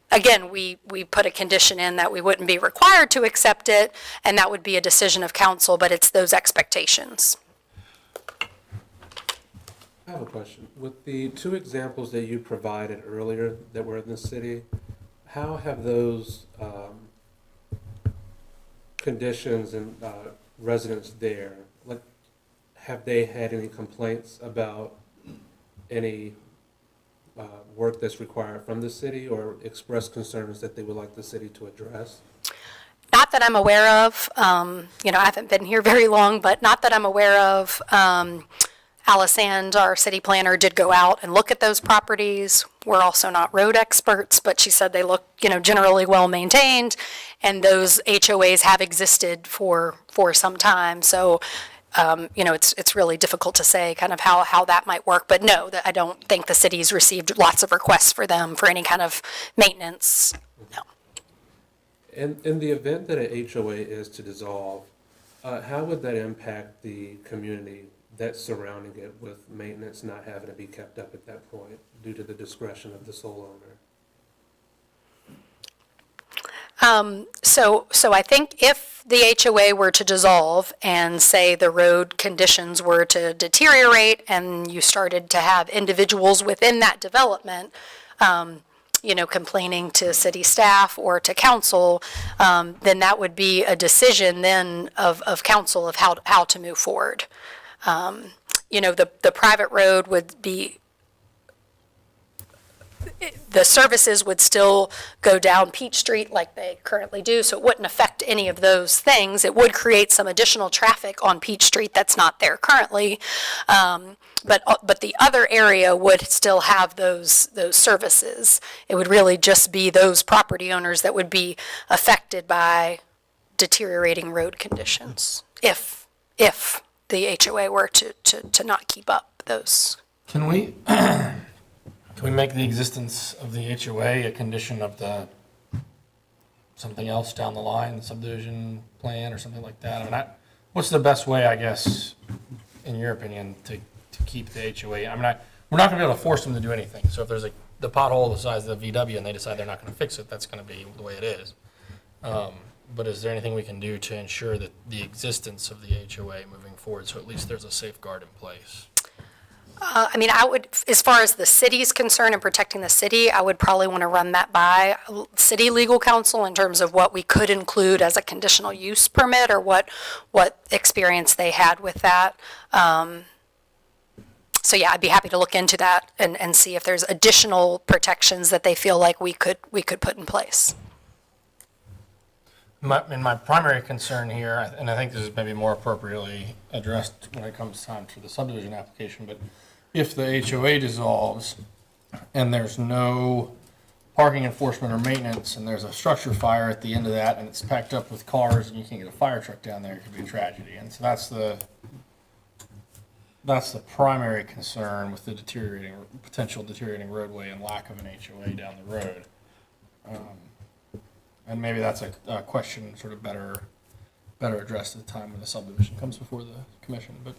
Again, we put a condition in that we wouldn't be required to accept it, and that would be a decision of council, but it's those expectations. I have a question. With the two examples that you provided earlier that were in the city, how have those conditions and residents there, like, have they had any complaints about any work that's required from the city, or expressed concerns that they would like the city to address? Not that I'm aware of. I haven't been here very long, but not that I'm aware of. Alisand, our city planner, did go out and look at those properties. We're also not road experts, but she said they look, generally well maintained, and those HOAs have existed for some time. So, it's really difficult to say kind of how that might work. But no, I don't think the city's received lots of requests for them for any kind of maintenance. No. In the event that an HOA is to dissolve, how would that impact the community that's surrounding it, with maintenance not having to be kept up at that point due to the discretion of the sole owner? So I think if the HOA were to dissolve and say the road conditions were to deteriorate and you started to have individuals within that development, complaining to city staff or to council, then that would be a decision then of council of how to move forward. The private road would be, the services would still go down Peach Street like they currently do, so it wouldn't affect any of those things. It would create some additional traffic on Peach Street that's not there currently. But the other area would still have those services. It would really just be those property owners that would be affected by deteriorating road conditions if the HOA were to not keep up those. Can we make the existence of the HOA a condition of something else down the line, the subdivision plan or something like that? I mean, what's the best way, I guess, in your opinion, to keep the HOA? I mean, we're not going to be able to force them to do anything. So if there's the pothole the size of the VW and they decide they're not going to fix it, that's going to be the way it is. But is there anything we can do to ensure that the existence of the HOA moving forward, so at least there's a safeguard in place? I would, as far as the city's concerned and protecting the city, I would probably want to run that by city legal counsel in terms of what we could include as a conditional use permit, or what experience they had with that. So yeah, I'd be happy to look into that and see if there's additional protections that they feel like we could put in place. My primary concern here, and I think this is maybe more appropriately addressed when it comes time to the subdivision application, but if the HOA dissolves and there's no parking enforcement or maintenance, and there's a structure fire at the end of that, and it's packed up with cars, and you can't get a fire truck down there, it could be a tragedy. And so that's the primary concern with the potential deteriorating roadway and lack of an HOA down the road. And maybe that's a question sort of better addressed at the time when the subdivision comes before the commission. But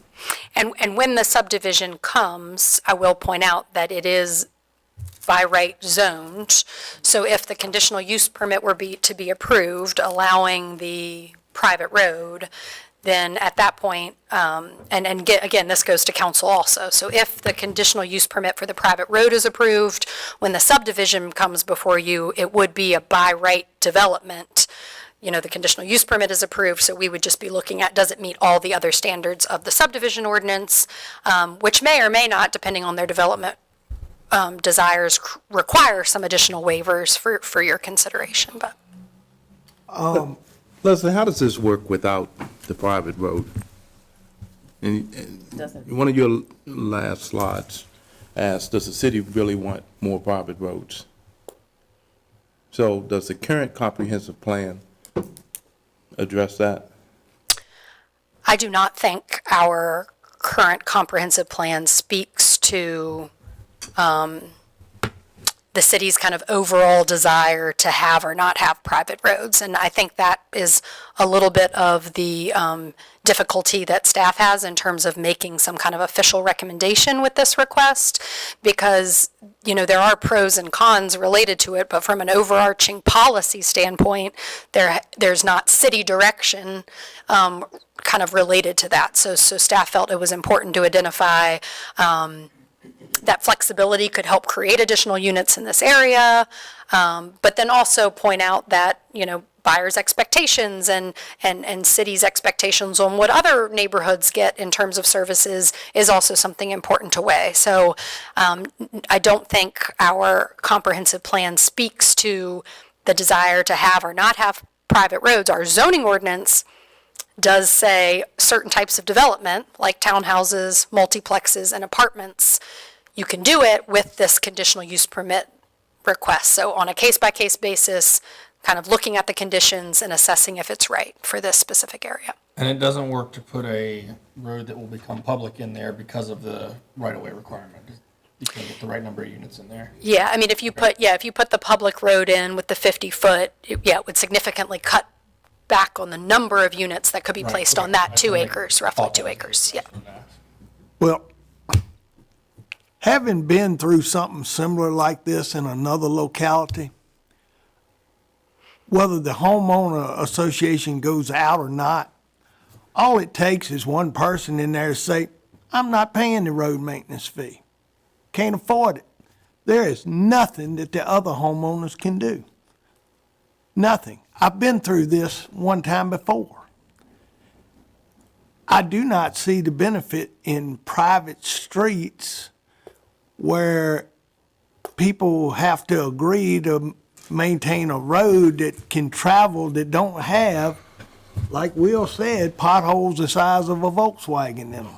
And when the subdivision comes, I will point out that it is by right zoned. So if the conditional use permit were to be approved, allowing the private road, then at that point, again, this goes to council also. So if the conditional use permit for the private road is approved, when the subdivision comes before you, it would be a by right development. The conditional use permit is approved, so we would just be looking at, does it meet all the other standards of the subdivision ordinance, which may or may not, depending on their development desires, require some additional waivers for your consideration. But Leslie, how does this work without the private road? And one of your last slides asked, does the city really want more private roads? So does the current comprehensive plan address that? I do not think our current comprehensive plan speaks to the city's kind of overall desire to have or not have private roads. And I think that is a little bit of the difficulty that staff has in terms of making some kind of official recommendation with this request, because, you know, there are pros and cons related to it, but from an overarching policy standpoint, there's not city direction kind of related to that. So staff felt it was important to identify that flexibility could help create additional units in this area, but then also point out that, you know, buyers' expectations and cities' expectations on what other neighborhoods get in terms of services is also something important to weigh. So I don't think our comprehensive plan speaks to the desire to have or not have private roads. Our zoning ordinance does say certain types of development, like townhouses, multiplexes, and apartments, you can do it with this conditional use permit request. So on a case-by-case basis, kind of looking at the conditions and assessing if it's right for this specific area. And it doesn't work to put a road that will become public in there because of the right-of-way requirement. You can't get the right number of units in there. Yeah, I mean, if you put the public road in with the 50-foot, it would significantly cut back on the number of units that could be placed on that 2 acres, roughly 2 acres, yeah. Well, having been through something similar like this in another locality, whether the homeowner association goes out or not, all it takes is one person in there to say, I'm not paying the road maintenance fee. Can't afford it. There is nothing that the other homeowners can do. Nothing. I've been through this one time before. I do not see the benefit in private streets where people have to agree to maintain a road that can travel that don't have, like Will said, potholes the size of a Volkswagen in them.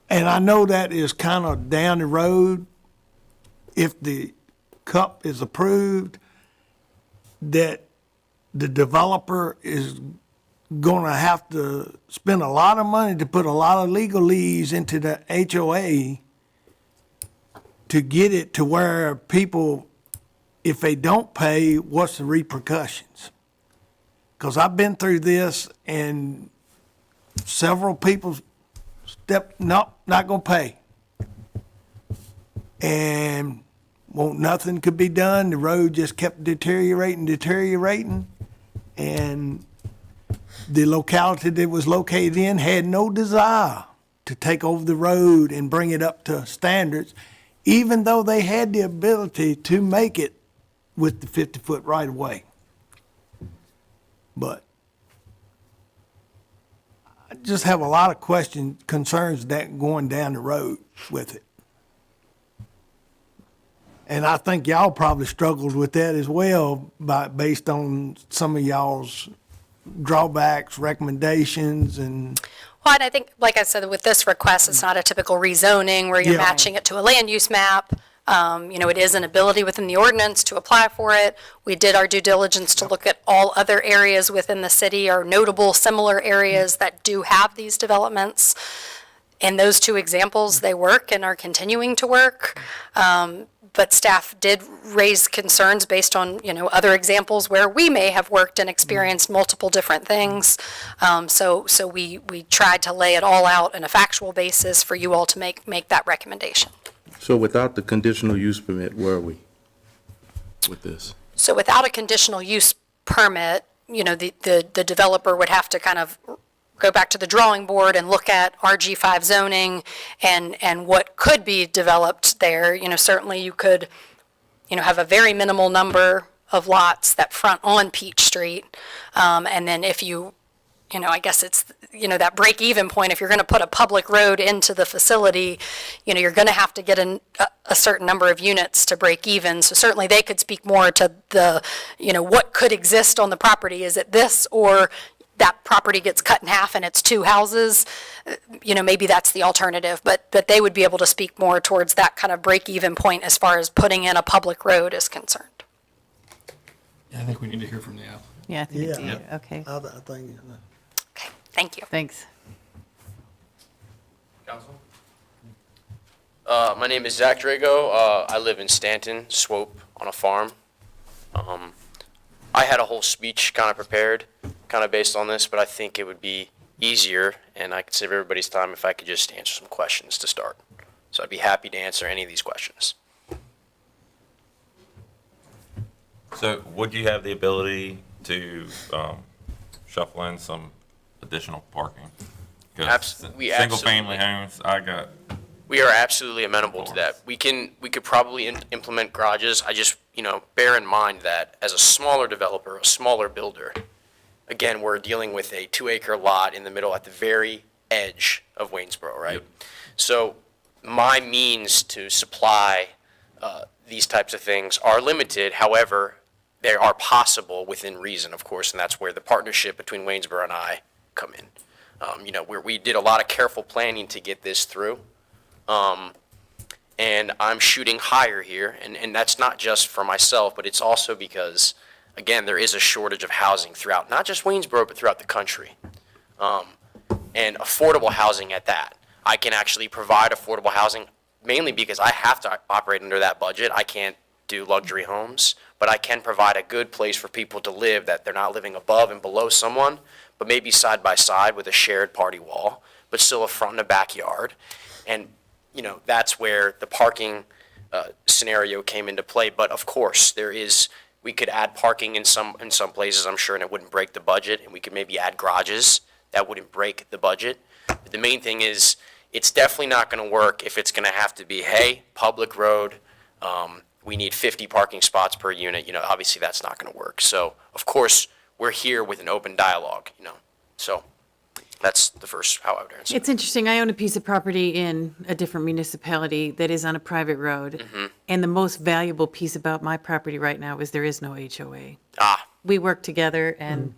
And I know that is kind of down the road. If the CUP is approved, that the developer is gonna have to spend a lot of money to put a lot of legalese into the HOA to get it to where people, if they don't pay, what's the repercussions? Because I've been through this and several people nope, not gonna pay. And nothing could be done. The road just kept deteriorating. And the locality that it was located in had no desire to take over the road and bring it up to standards, even though they had the ability to make it with the 50-foot right-of-way. But I just have a lot of concerns that going down the road with it. And I think y'all probably struggled with that as well, based on some of y'all's drawbacks, recommendations, and. Well, and I think, like I said, with this request, it's not a typical rezoning where you're Yeah. matching it to a land use map. You know, it is an ability within the ordinance to apply for it. We did our due diligence to look at all other areas within the city or notable similar areas that do have these developments. In those 2 examples, they work and are continuing to work. But staff did raise concerns based on, you know, other examples where we may have worked and experienced multiple different things. So we tried to lay it all out in a factual basis for you all to make that recommendation. So without the conditional use permit, where are we with this? So without a conditional use permit, you know, the developer would have to kind of go back to the drawing board and look at RG5 zoning and what could be developed there. You know, certainly you could, you know, have a very minimal number of lots that front on Peach Street. And then if you know, I guess it's, you know, that break-even point, if you're going to put a public road into the facility, you know, you're going to have to get a certain number of units to break even. So certainly they could speak more to the, you know, what could exist on the property. Is it this, or that property gets cut in half and it's 2 houses? You know, maybe that's the alternative, but they would be able to speak more towards that kind of break-even point as far as putting in a public road is concerned. Yeah, I think we need to hear from the applicant. Yeah, I think it's, Yeah. okay, I think. Okay, thank you. thanks. Council? My name is Zach Drago. I live in Stanton, Swope, on a farm. I had a whole speech kind of prepared, kind of based on this, but I think it would be easier, and I could save everybody's time if I could just answer some questions to start. So I'd be happy to answer any of these questions. So would you have the ability to shuffle in some additional parking? 'Cause We single-family absolutely- homes, We are absolutely amenable to that. We could probably implement garages. I just, bear in mind that as a smaller developer, a smaller builder, again, we're dealing with a 2-acre lot in the middle at the very edge of Waynesboro, right? So my means to supply these types of things are limited. However, they are possible within reason, of course, and that's where the partnership between Waynesboro and I come in. Where we did a lot of careful planning to get this through. And I'm shooting higher here, and that's not just for myself, but it's also because, again, there is a shortage of housing throughout, not just Waynesboro, but throughout the country. And affordable housing at that. I can actually provide affordable housing mainly because I have to operate under that budget. I can't do luxury homes, but I can provide a good place for people to live, that they're not living above and below someone, but maybe side by side with a shared party wall, but still a front and a backyard. And that's where the parking scenario came into play. But of course, we could add parking in some places, I'm sure, and it wouldn't break the budget. And we could maybe add garages that wouldn't break the budget. But the main thing is, it's definitely not going to work if it's going to have to be, hey, public road, we need 50 parking spots per unit. Obviously that's not going to work. So of course, we're here with an open dialogue. So. That's the first how I would answer. It's interesting. I own a piece of property in a different municipality that is on a private road. And the most valuable piece about my property right now is there is no HOA. We work together and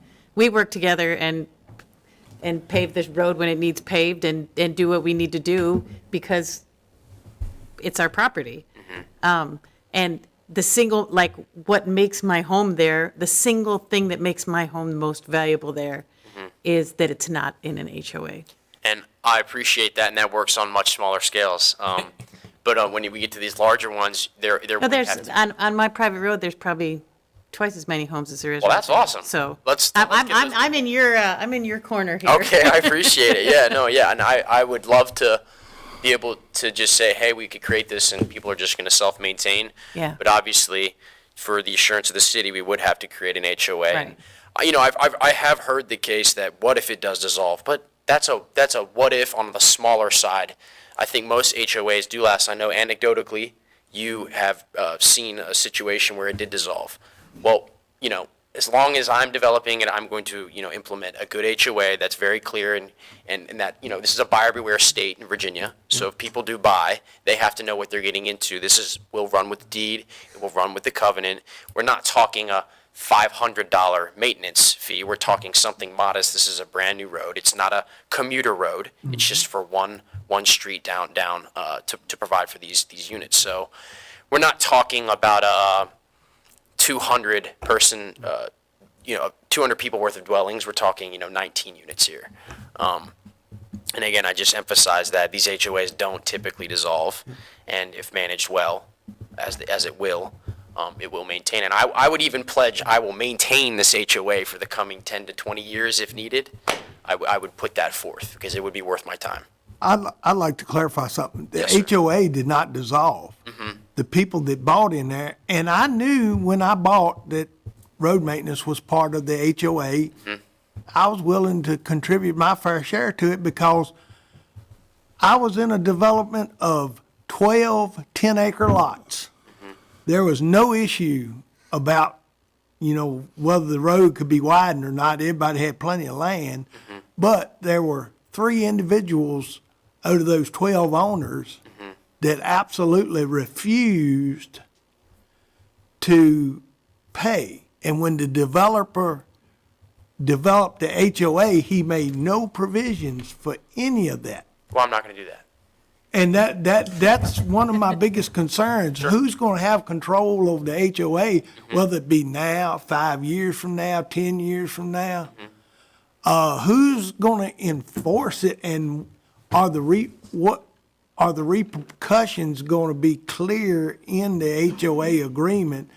pave this road when it needs paved and do what we need to do because it's our property. And what makes my home there, the single thing that makes my home most valuable there is that it's not in an HOA. And I appreciate that, and that works on much smaller scales. But when we get to these larger ones, there No, would there's, have to. on my private road, there's probably twice as many homes as there is. Well, right that's now. awesome. So let's I'm in your corner here. Okay, I appreciate it. Yeah, and I would love to be able to just say, hey, we could create this, and people are just going to self-maintain. Yeah. But obviously, for the assurance of the city, we would have to create an HOA. Right. I have heard the case that what if it does dissolve, but that's a what if on the smaller side. I think most HOAs do last. I know anecdotally you have seen a situation where it did dissolve. Well, as long as I'm developing it, I'm going to implement a good HOA that's very clear and that this is a buyer beware state in Virginia. So if people do buy, they have to know what they're getting into. Will run with the deed. It will run with the covenant. We're not talking a $500 maintenance fee. We're talking something modest. This is a brand new road. It's not a commuter road. It's just for one street down to provide for these units. So we're not talking about a 200 person, 200 people worth of dwellings. We're talking 19 units here. And again, I just emphasize that these HOAs don't typically dissolve, and if managed well, as it will maintain. And I would even pledge I will maintain this HOA for the coming 10 to 20 years if needed. I would put that forth because it would be worth my time. I'd like to clarify something. The Yes, sir. HOA did not dissolve. The people that bought in there, and I knew when I bought that road maintenance was part of the HOA, I was willing to contribute my fair share to it because I was in a development of 12 10-acre lots. There was no issue about, whether the road could be widened or not. Everybody had plenty of land. But there were 3 individuals out of those 12 owners that absolutely refused to pay. And when the developer developed the HOA, he made no provisions for any of that. Well, I'm not going to do that. And that's one of my biggest concerns. Who's going to have control over the HOA, whether it be now, 5 years from now, 10 years from now? Who's going to enforce it, and are are the repercussions going to be clear in the HOA agreement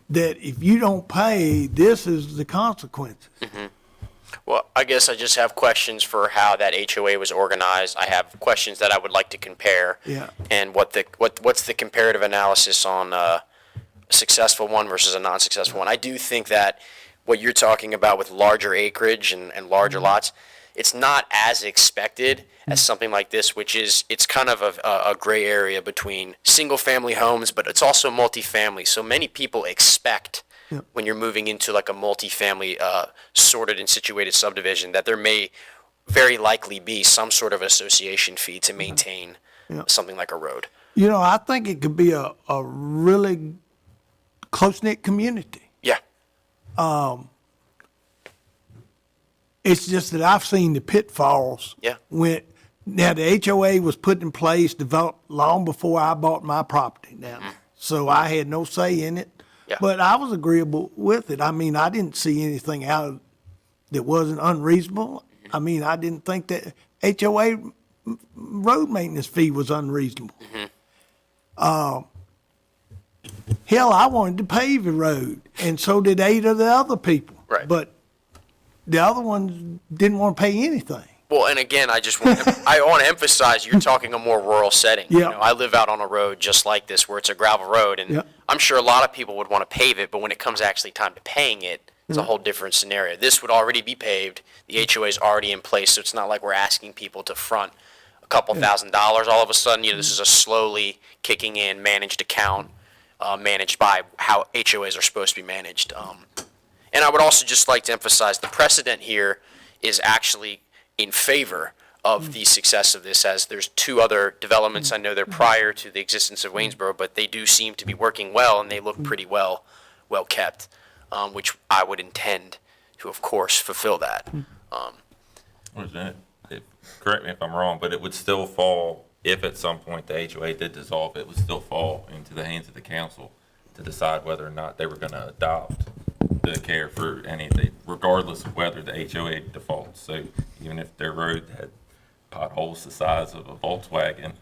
that if you don't pay, this is the consequences? Well, I guess I just have questions for how that HOA was organized. I have questions that I would like to compare. Yeah. And what's the comparative analysis on a successful one versus a non-successful one. I do think that what you're talking about with larger acreage and larger lots, it's not as expected as something like this, which is, it's kind of a gray area between single-family homes, but it's also multifamily. So many people expect when you're moving into like a multifamily sorted and situated subdivision that there may very likely be some sort of association fee to maintain something like a road. You know, I think it could be a really close-knit community. Yeah. It's just that I've seen the pitfalls. Yeah. Now, the HOA was put in place, developed long before I bought my property now. So I had no say in it. Yeah. But I was agreeable with it. I mean, I didn't see anything out that wasn't unreasonable. I mean, I didn't think that HOA road maintenance fee was unreasonable. Hell, I wanted to pave the road, and so did 8 of the other people. Right. But the other ones didn't want to pay anything. Well, and again, I want to emphasize you're talking a more rural setting. Yeah. You know, I live out on a road just like this where it's a gravel road, and Yeah. I'm sure a lot of people would want to pave it, but when it comes actually time to paying it, it's a whole different scenario. This would already be paved. The HOA is already in place, so it's not like we're asking people to front a couple $1,000s all of a sudden. You know, this is a slowly kicking in managed account, managed by how HOAs are supposed to be managed. And I would also just like to emphasize the precedent here is actually in favor of the success of this, as there's 2 other developments. I know they're prior to the existence of Waynesboro, but they do seem to be working well, and they look pretty well kept, which I would intend to, of course, fulfill that. What is that? Correct me if I'm wrong, but it would still fall, if at some point the HOA did dissolve, it would still fall into the hands of the council to decide whether or not they were going to adopt the care for anything, regardless of whether the HOA defaults. So even if their road had potholes the size of a Volkswagen,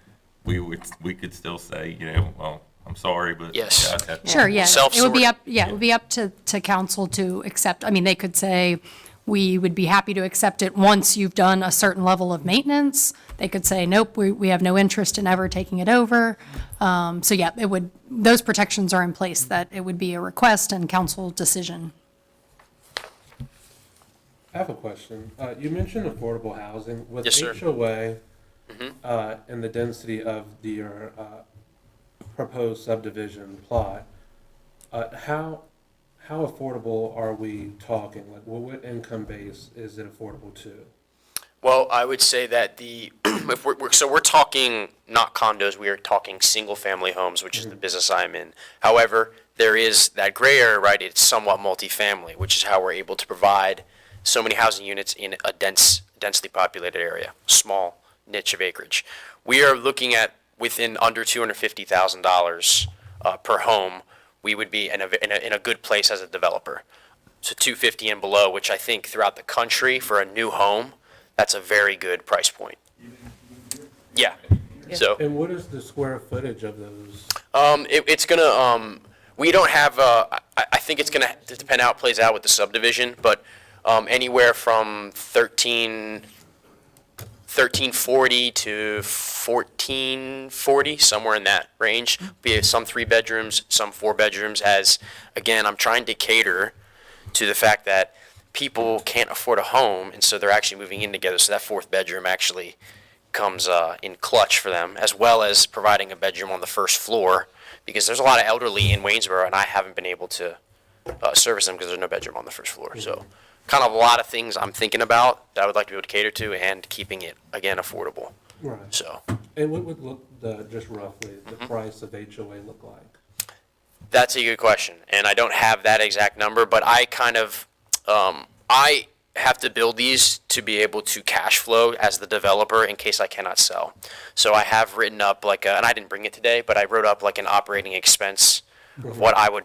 we could still say, you know, well, I'm sorry, but Yes. you guys have to- Sure, yeah. It would be Self-sorting. up, yeah, it would be up to council to accept. I mean, they could say, we would be happy to accept it once you've done a certain level of maintenance. They could say, nope, we have no interest in ever taking it over. So yeah, it would, those protections are in place, that it would be a request and council decision. I have a question. You mentioned affordable housing. With Yes, sir. HOA and the density of your proposed subdivision plot, how affordable are we talking? Like, what income base is it affordable to? Well, I would say that if we're talking not condos, we are talking single-family homes, which is the business I'm in. However, there is that gray area, right? It's somewhat multifamily, which is how we're able to provide so many housing units in a densely populated area, small niche of acreage. We are looking at within under $250,000 per home. We would be in a good place as a developer. So 250 and below, which I think throughout the country for a new home, that's a very good price point. Yeah. So And what is the square footage of those? it's gonna we don't have I think it's gonna depend how it plays out with the subdivision, but anywhere from 1340 to 1440, somewhere in that range. Be it some 3 bedrooms, some 4 bedrooms. As again, I'm trying to cater to the fact that people can't afford a home, and so they're actually moving in together. So that 4th bedroom actually comes in clutch for them, as well as providing a bedroom on the 1st floor, because there's a lot of elderly in Waynesboro, and I haven't been able to service them because there's no bedroom on the 1st floor. So kind of a lot of things I'm thinking about that I would like to be able to cater to, and keeping it, again, affordable. Right. So And what would just roughly, the price of HOA look like? that's a good question, and I don't have that exact number, but I kind of, I have to build these to be able to cash flow as the developer in case I cannot sell. So I have written up and I didn't bring it today, but I wrote up like an operating expense of what I would,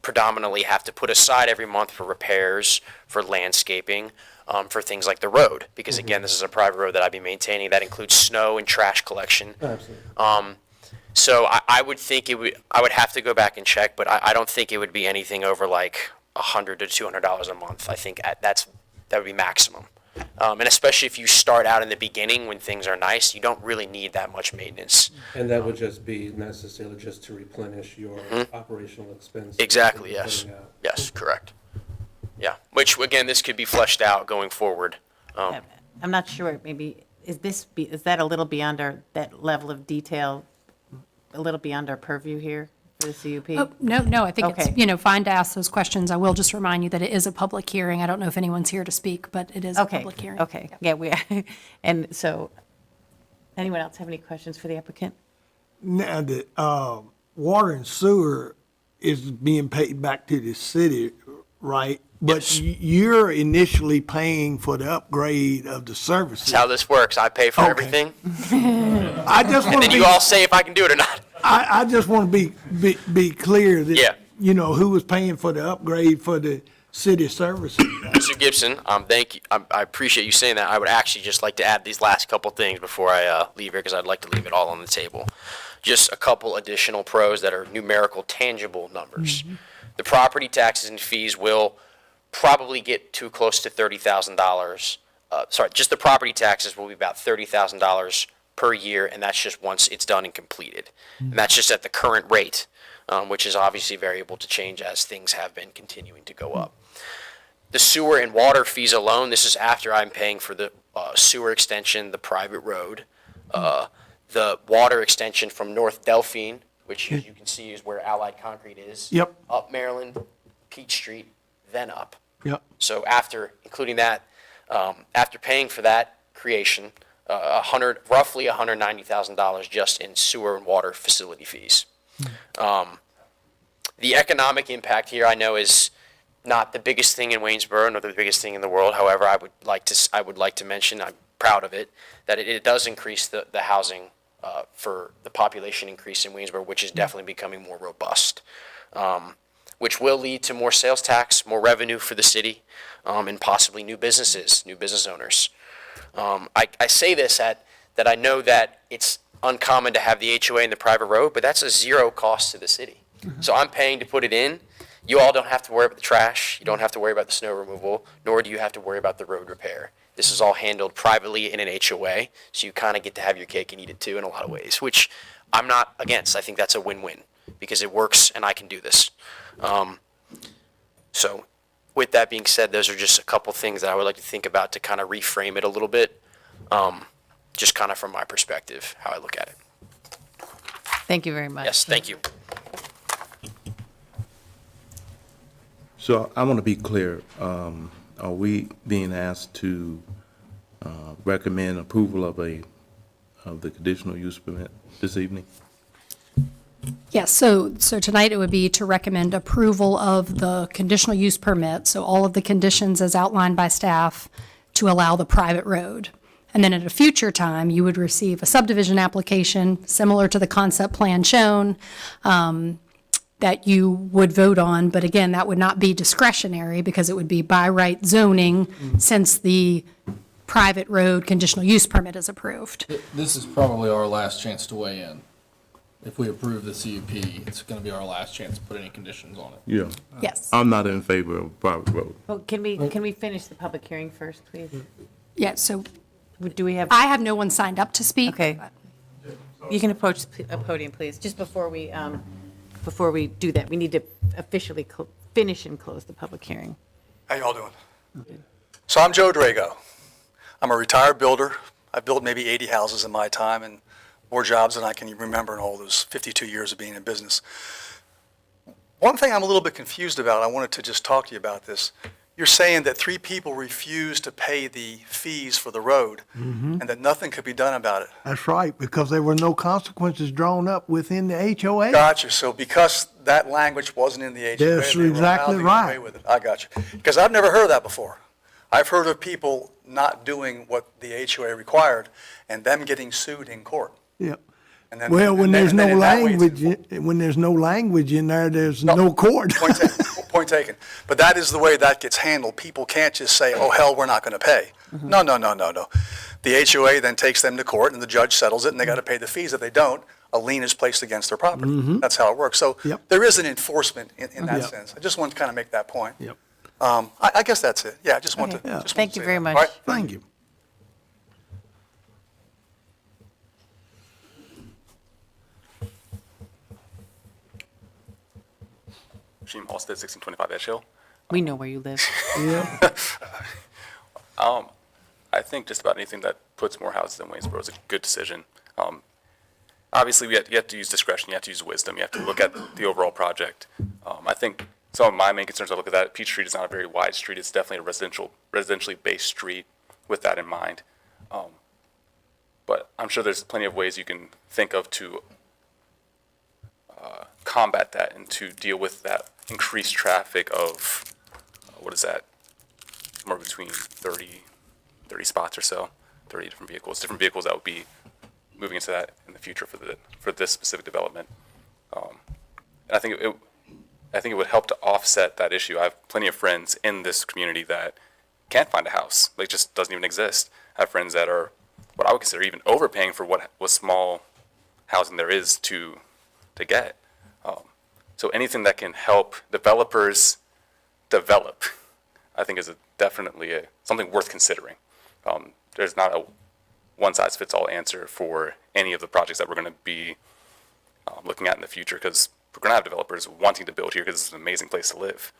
predominantly have to put aside every month for repairs, for landscaping, for things like the road. Because again, this is a private road that I'd be maintaining. That includes snow and trash collection. Absolutely. So I would think I would have to go back and check, but I don't think it would be anything over like $100 to $200 a month. I think that would be maximum. And especially if you start out in the beginning when things are nice, you don't really need that much maintenance. And that would just be necessarily just to replenish your operational expenses. Exactly, that you're yes. putting out. Yes, correct. Yeah, which again, this could be fleshed out going forward. I'm not sure, maybe, is that a little beyond that level of detail, a little beyond our purview here for the CUP? Oh, no, I think Okay. it's, fine to ask those questions. I will just remind you that it is a public hearing. I don't know if anyone's here to speak, but it is a Okay, public hearing. okay, yeah, and so, anyone else have any questions for the applicant? Now, the water and sewer is being paid back to the city, right? But you're initially paying for the upgrade of the services. That's how this works. I pay for Okay. everything, I just and want then to you be, all say if I can do it or not. I just want to be clear that, Yeah. who was paying for the upgrade for the city services. Mr. Gibson, thank you. I appreciate you saying that. I would actually just like to add these last couple things before I leave here, because I'd like to leave it all on the table. Just a couple additional pros that are numerical, tangible numbers. The property taxes and fees will probably get too close to $30,000. Just the property taxes will be about $30,000 per year, and that's just once it's done and completed. And that's just at the current rate, which is obviously variable to change as things have been continuing to go up. The sewer and water fees alone, this is after I'm paying for the sewer extension, the private road, the water extension from North Delphine, which as you can see is where Allied Concrete is. Yep. Up Maryland, Peach Street, then up. Yep. So after including that, after paying for that creation, roughly $190,000 just in sewer and water facility fees. The economic impact here I know is not the biggest thing in Waynesboro, nor the biggest thing in the world. However, I would like to mention, I'm proud of it, that it does increase the housing for the population increase in Waynesboro, which is definitely becoming more robust, which will lead to more sales tax, more revenue for the city, and possibly new businesses, new business owners. I say this that I know that it's uncommon to have the HOA in the private road, but that's a zero cost to the city. So I'm paying to put it in. You all don't have to worry about the trash. You don't have to worry about the snow removal, nor do you have to worry about the road repair. This is all handled privately in an HOA, so you kind of get to have your cake and eat it too in a lot of ways, which I'm not against. I think that's a win-win because it works and I can do this. So with that being said, those are just a couple things that I would like to think about to kind of reframe it a little bit, just kind of from my perspective, how I look at it. Thank you very much. Yes, thank you. So I want to be clear, are we being asked to recommend approval of the conditional use permit this evening? Yes, so tonight it would be to recommend approval of the conditional use permit, so all of the conditions as outlined by staff to allow the private road. And then at a future time, you would receive a subdivision application similar to the concept plan shown, that you would vote on, but again, that would not be discretionary because it would be by right zoning since the private road conditional use permit is approved. This is probably our last chance to weigh in. If we approve the CUP, it's going to be our last chance to put any conditions on it. Yeah. Yes. I'm not in favor of private road. Well, can we finish the public hearing first, please? Yeah, so Do we have, I have no one signed up to speak. okay. You can approach the podium, please, just before we do that. We need to officially finish and close the public hearing. How y'all doing? So I'm Joe Drago. I'm a retired builder. I've built maybe 80 houses in my time and more jobs than I can remember in all those 52 years of being in business. One thing I'm a little bit confused about, I wanted to just talk to you about this. You're saying that 3 people refused to pay the fees for the road and that nothing could be done about it. That's right, because there were no consequences drawn up within the HOA. Gotcha. So because that language wasn't in the HOA, That's they were exactly allowed to get right. away with it. I got you. Because I've never heard of that before. I've heard of people not doing what the HOA required and them getting sued in court. Yep. And then- Well, when and then- there's and then no in that way, language, when there's no language in there, there's no court. Point taken, point taken. But that is the way that gets handled. People can't just say, oh, hell, we're not going to pay. No, no, no, no, no. The HOA then takes them to court, and the judge settles it, and they got to pay the fees. If they don't, a lien is placed against their property. That's how it works. So Yep. there is an enforcement in that Yep. sense. I just want to kind of make that point. Yep. I guess that's it. Yeah, I just want to. Okay. just want to Thank you say very that. much. All right? Thank you. Sheem Halstead, 1625 Edge Hill. We know where you live. Yeah. I think just about anything that puts more houses in Waynesboro is a good decision. Obviously, you have to use discretion, you have to use wisdom, you have to look at the overall project. I think some of my main concerns, I look at that, Peach Street is not a very wide street, it's definitely a residentially based street with that in mind. But I'm sure there's plenty of ways you can think of to combat that and to deal with that increased traffic of, what is that, somewhere between 30 spots or so, 30 different vehicles that would be moving into that in the future for this specific development. And I think it would help to offset that issue. I have plenty of friends in this community that can't find a house. Like, it just doesn't even exist. I have friends that are what I would consider even overpaying for what small housing there is to get. So anything that can help developers develop, I think is definitely something worth considering. There's not a one-size-fits-all answer for any of the projects that we're going to be looking at in the future, because we're going to have developers wanting to build here because it's an amazing place to live.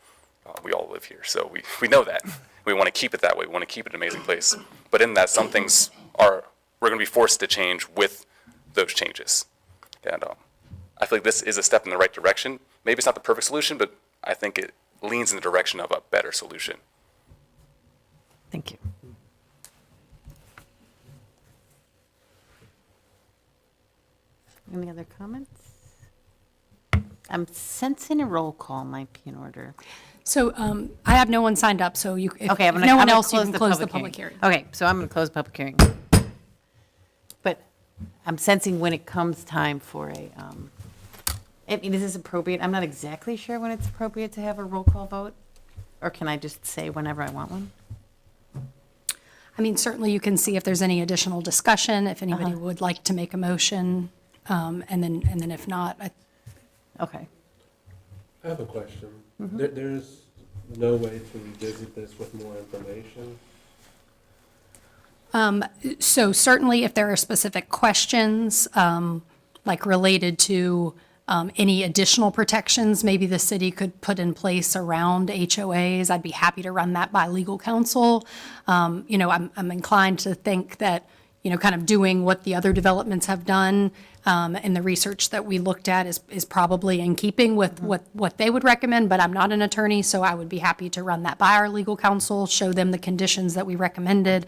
We all live here, so we know that. We want to keep it that way. We want to keep it an amazing place. But in that, some things we're going to be forced to change with those changes. And I feel like this is a step in the right direction. Maybe it's not the perfect solution, but I think it leans in the direction of a better solution. Thank you. Any other comments? I'm sensing a roll call might be in order. So I have no one signed up, so you, if Okay, if no one else, you can close the public hearing. Okay, so I'm going to close the public hearing. But I'm sensing when it comes time for I mean, is this appropriate? I'm not exactly sure when it's appropriate to have a roll call vote, or can I just say whenever I want one? I mean, certainly you can see if there's any additional discussion, if anybody would like to make a motion, and then if not, Okay. I have a question. There's no way to revisit this with more information? So certainly if there are specific questions, like related to any additional protections maybe the city could put in place around HOAs, I'd be happy to run that by legal counsel. I'm inclined to think that, kind of doing what the other developments have done, and the research that we looked at is probably in keeping with what they would recommend, but I'm not an attorney, so I would be happy to run that by our legal counsel, show them the conditions that we recommended.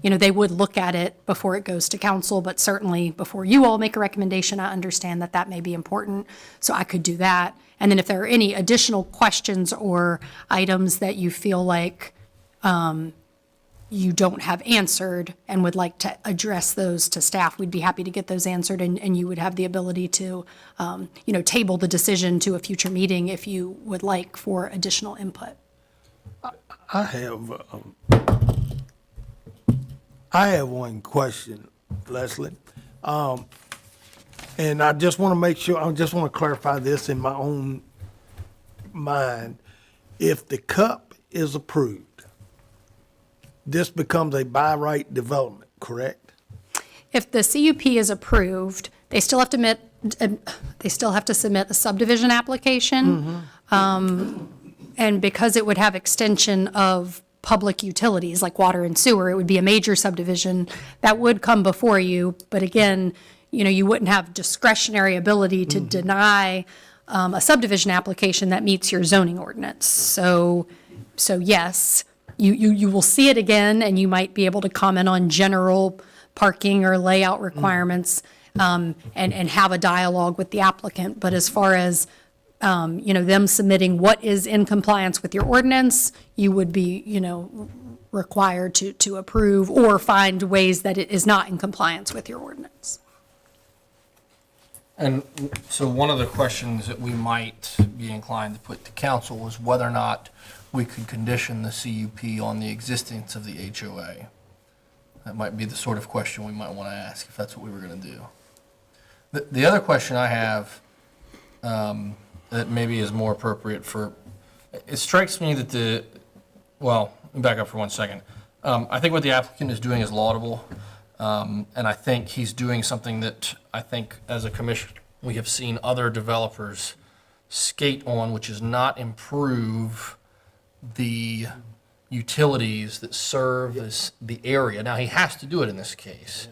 They would look at it before it goes to council, but certainly before you all make a recommendation, I understand that that may be important, so I could do that. And then if there are any additional questions or items that you feel like you don't have answered and would like to address those to staff, we'd be happy to get those answered, and you would have the ability to, table the decision to a future meeting if you would like for additional input. I have one question, Leslie. And I just want to make sure, I just want to clarify this in my own mind. If the CUP is approved, this becomes a by right development, correct? If the CUP is approved, they still have to submit a subdivision application. And because it would have extension of public utilities like water and sewer, it would be a major subdivision that would come before you. But again, you wouldn't have discretionary ability to deny a subdivision application that meets your zoning ordinance. So yes, you will see it again, and you might be able to comment on general parking or layout requirements, and have a dialogue with the applicant. But as far as, them submitting what is in compliance with your ordinance, you would be, required to approve or find ways that it is not in compliance with your ordinance. And so one of the questions that we might be inclined to put to council was whether or not we could condition the CUP on the existence of the HOA. That might be the sort of question we might want to ask if that's what we were going to do. The other question I have that maybe is more appropriate for, it strikes me that well, let me back up for 1 second. I think what the applicant is doing is laudable. And I think he's doing something that I think as a commission, we have seen other developers skate on, which is not improve the utilities that serve as the area. Now, he has to do it in this case.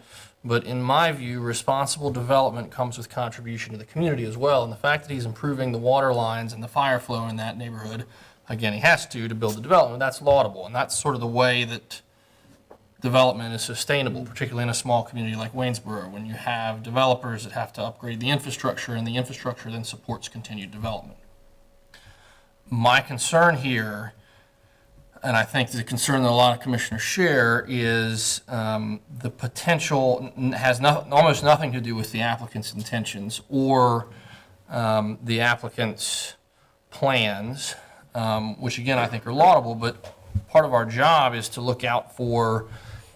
But in my view, responsible development comes with contribution to the community as well. And the fact that he's improving the water lines and the fire flow in that neighborhood, again, he has to build the development. That's laudable. And that's sort of the way that development is sustainable, particularly in a small community like Waynesboro, when you have developers that have to upgrade the infrastructure, and the infrastructure then supports continued development. My concern here, and I think the concern that a lot of commissioners share, is the potential has almost nothing to do with the applicant's intentions or the applicant's plans, which again I think are laudable, but part of our job is to look out for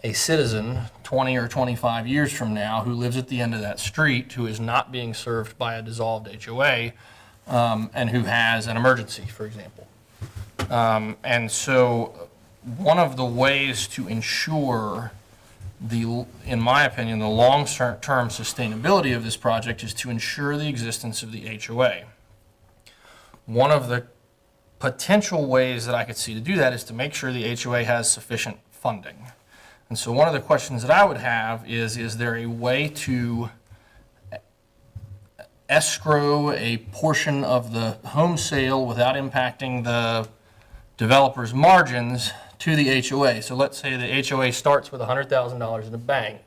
a citizen 20 or 25 years from now who lives at the end of that street, who is not being served by a dissolved HOA, and who has an emergency, for example. And so one of the ways to ensure in my opinion, the long-term sustainability of this project is to ensure the existence of the HOA. One of the potential ways that I could see to do that is to make sure the HOA has sufficient funding. And so one of the questions that I would have is there a way to escrow a portion of the home sale without impacting the developer's margins to the HOA? So let's say the HOA starts with $100,000 in the bank,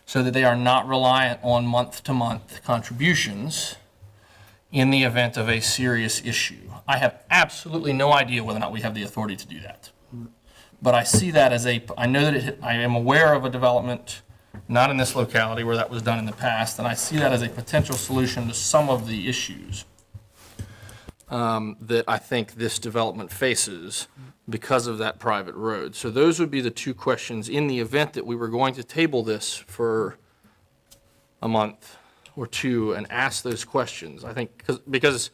so that they are not reliant on month-to-month contributions in the event of a serious issue. I have absolutely no idea whether or not we have the authority to do that. But I see that as I know that I am aware of a development, not in this locality where that was done in the past, and I see that as a potential solution to some of the issues that I think this development faces because of that private road. So those would be the two questions in the event that we were going to table this for a month or two and ask those questions. I think because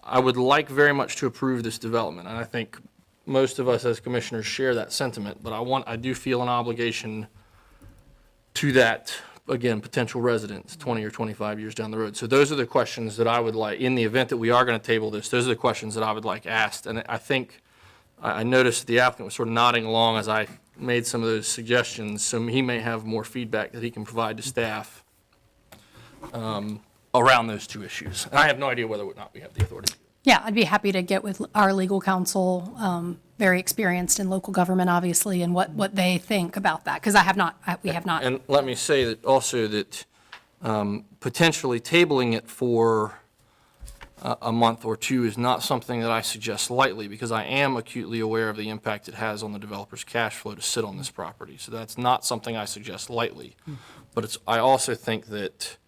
I would like very much to approve this development, and I think most of us as commissioners share that sentiment, but I do feel an obligation to that, again, potential residents 20 or 25 years down the road. So those are the questions that I would like, in the event that we are going to table this, those are the questions that I would like asked. And I think I noticed the applicant was sort of nodding along as I made some of those suggestions, so he may have more feedback that he can provide to staff around those two issues. And I have no idea whether or not we have the authority. Yeah, I'd be happy to get with our legal counsel, very experienced in local government, obviously, and what they think about that, because we have not. And let me say that also that potentially tabling it for a month or two is not something that I suggest lightly, because I am acutely aware of the impact it has on the developer's cash flow to sit on this property. So that's not something I suggest lightly. But I also think that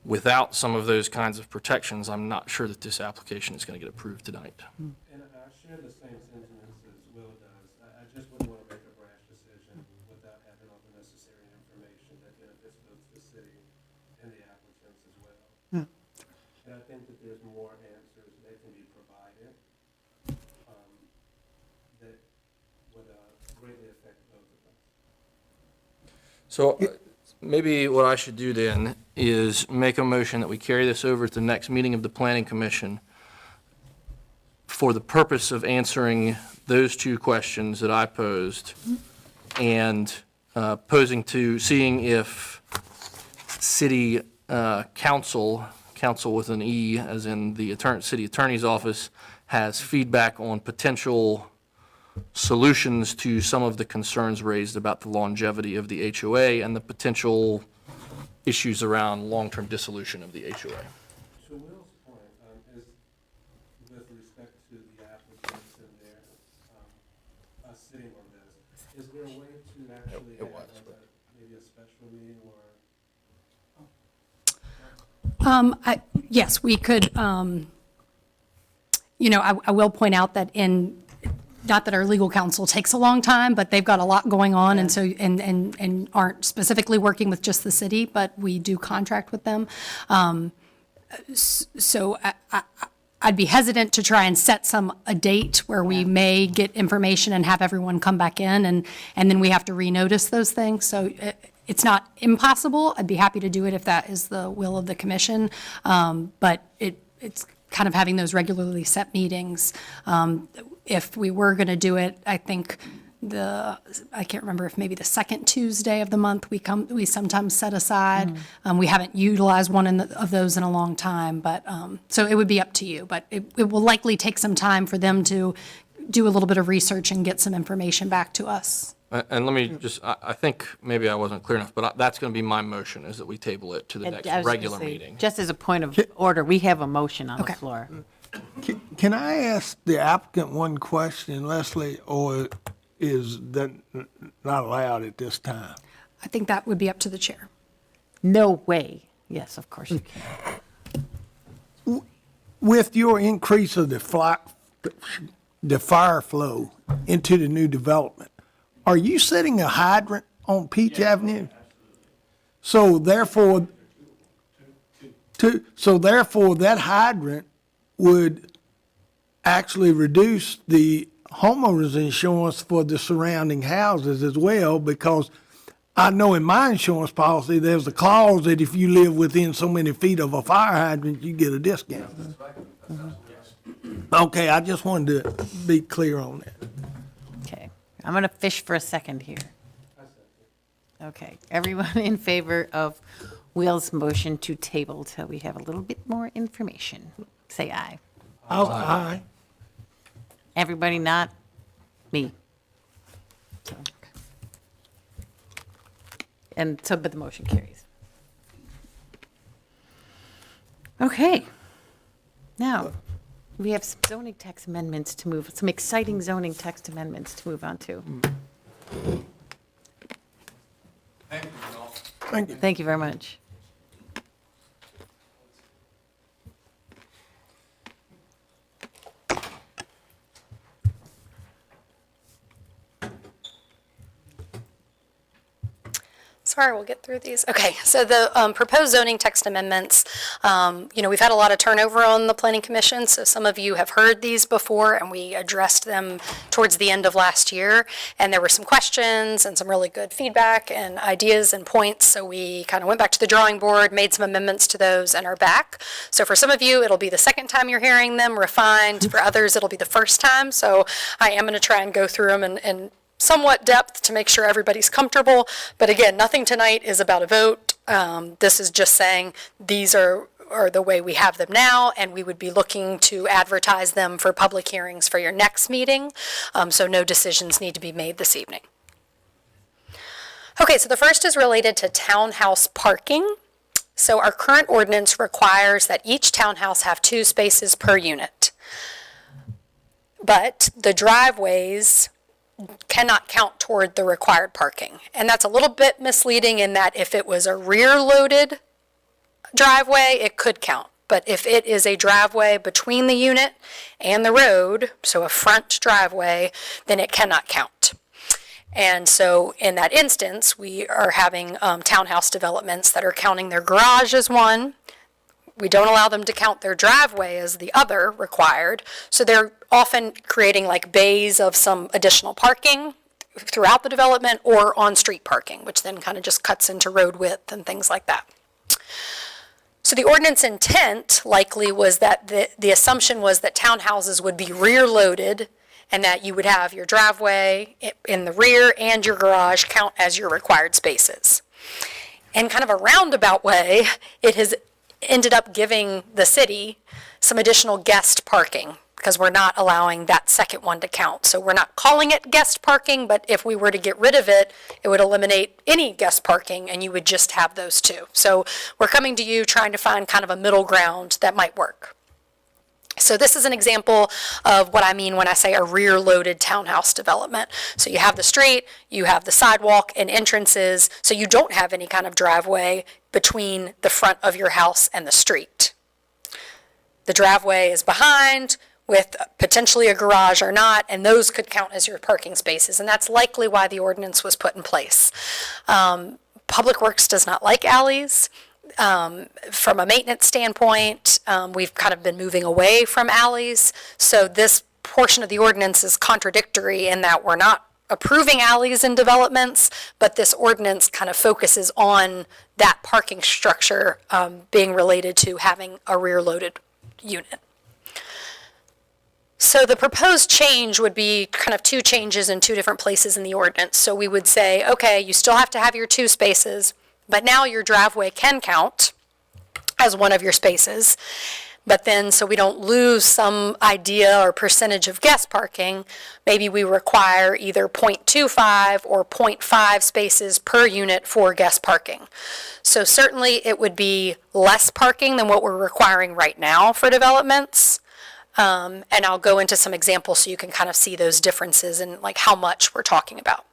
without some of those kinds of protections, I'm not sure that this application is going to get approved tonight. And I share the same sentiments as Will does. I just wouldn't want to make a brash decision without having all the necessary information that benefits both the city and the applicants as well. And I think that there's more answers that can be provided that would greatly affect both of us. So maybe what I should do then is make a motion that we carry this over to the next meeting of the Planning Commission for the purpose of answering those two questions that I posed and seeing if city council with an E, as in the city attorney's office, has feedback on potential solutions to some of the concerns raised about the longevity of the HOA and the potential issues around long-term dissolution of the HOA. To Will's point, is with respect to the applicants and their us sitting on this, is there a way to actually have maybe a special meeting or? Yes, we could, you know, I will point out that not that our legal counsel takes a long time, but they've got a lot going on, and so, and aren't specifically working with just the city, but we do contract with them. So I'd be hesitant to try and set a date where we may get information and have everyone come back in, and then we have to renotice those things. So it's not impossible. I'd be happy to do it if that is the will of the commission. But it's kind of having those regularly set meetings. If we were going to do it, I think I can't remember if maybe the second Tuesday of the month we sometimes set aside. We haven't utilized one of those in a long time, but so it would be up to you. But it will likely take some time for them to do a little bit of research and get some information back to us. And let me just, I think maybe I wasn't clear enough, but that's going to be my motion, is that we table it to the And next I was gonna regular say, meeting. Just as a point of order, we have a motion on the Okay. floor. Can I ask the applicant one question, Leslie, or is that not allowed at this time? I think that would be up to the chair. No way. Yes, of course you can. With your increase of the fire flow into the new development, are you setting a hydrant on Peach Avenue? So therefore, that hydrant would actually reduce the homeowner's insurance for the surrounding houses as well, because I know in my insurance policy, there's a clause that if you live within so many feet of a fire hydrant, you get a discount. Okay, I just wanted to be clear on that. Okay, I'm going to fish for a second here. Okay, everyone in favor of Will's motion to table till we have a little bit more information, say aye. Aye. Everybody not? Me. So- but the motion carries. Okay. Now, we have some zoning text amendments to move, some exciting zoning text amendments to move on to. Thank you. Thank you very much. Sorry, we'll get through these. Okay, so the proposed zoning text amendments, we've had a lot of turnover on the planning commission, so some of you have heard these before, and we addressed them towards the end of last year, and there were some questions and some really good feedback and ideas and points, so we kind of went back to the drawing board, made some amendments to those, and are back. So for some of you, it'll be the second time you're hearing them refined. For others, it'll be the first time, so I am going to try and go through them and somewhat depth to make sure everybody's comfortable. But again, nothing tonight is about a vote. This is just saying these are the way we have them now, and we would be looking to advertise them for public hearings for your next meeting. So no decisions need to be made this evening. Okay, so the first is related to townhouse parking. So our current ordinance requires that each townhouse have 2 spaces per unit. But the driveways cannot count toward the required parking. And that's a little bit misleading in that if it was a rear-loaded driveway, it could count. But if it is a driveway between the unit and the road, so a front driveway, then it cannot count. And so in that instance, we are having townhouse developments that are counting their garage as one. We don't allow them to count their driveway as the other required. So they're often creating like bays of some additional parking throughout the development or on-street parking, which then kind of just cuts into road width and things like that. So the ordinance intent likely was that the assumption was that townhouses would be rear-loaded and that you would have your driveway in the rear and your garage count as your required spaces. In kind of a roundabout way, it has ended up giving the city some additional guest parking because we're not allowing that second one to count. So we're not calling it guest parking, but if we were to get rid of it, it would eliminate any guest parking and you would just have those 2. So we're coming to you trying to find kind of a middle ground that might work. So this is an example of what I mean when I say a rear-loaded townhouse development. So you have the street, you have the sidewalk and entrances, so you don't have any kind of driveway between the front of your house and the street. The driveway is behind with potentially a garage or not, and those could count as your parking spaces, and that's likely why the ordinance was put in place. Public Works does not like alleys. From a maintenance standpoint, we've kind of been moving away from alleys. So this portion of the ordinance is contradictory in that we're not approving alleys in developments, but this ordinance kind of focuses on that parking structure being related to having a rear-loaded unit. So the proposed change would be kind of two changes in two different places in the ordinance. So we would say, okay, you still have to have your 2 spaces, but now your driveway can count as one of your spaces. But then, so we don't lose some idea or percentage of guest parking, maybe we require either 0.25 or 0.5 spaces per unit for guest parking. So certainly it would be less parking than what we're requiring right now for developments. And I'll go into some examples so you can kind of see those differences and like how much we're talking about.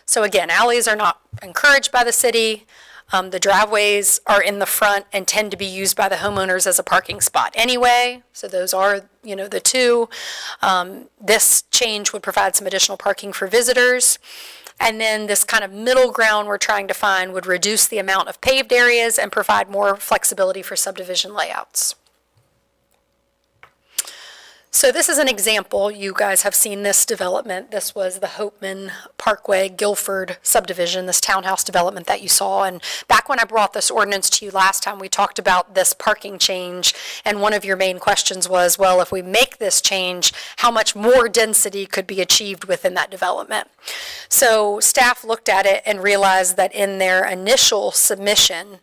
So again, alleys are not encouraged by the city. The driveways are in the front and tend to be used by the homeowners as a parking spot anyway. So those are, the two. This change would provide some additional parking for visitors. And then this kind of middle ground we're trying to find would reduce the amount of paved areas and provide more flexibility for subdivision layouts. So this is an example. You guys have seen this development. This was the Hopeman Parkway Guilford subdivision, this townhouse development that you saw. And back when I brought this ordinance to you last time, we talked about this parking change. And one of your main questions was, well, if we make this change, how much more density could be achieved within that development? So staff looked at it and realized that in their initial submission,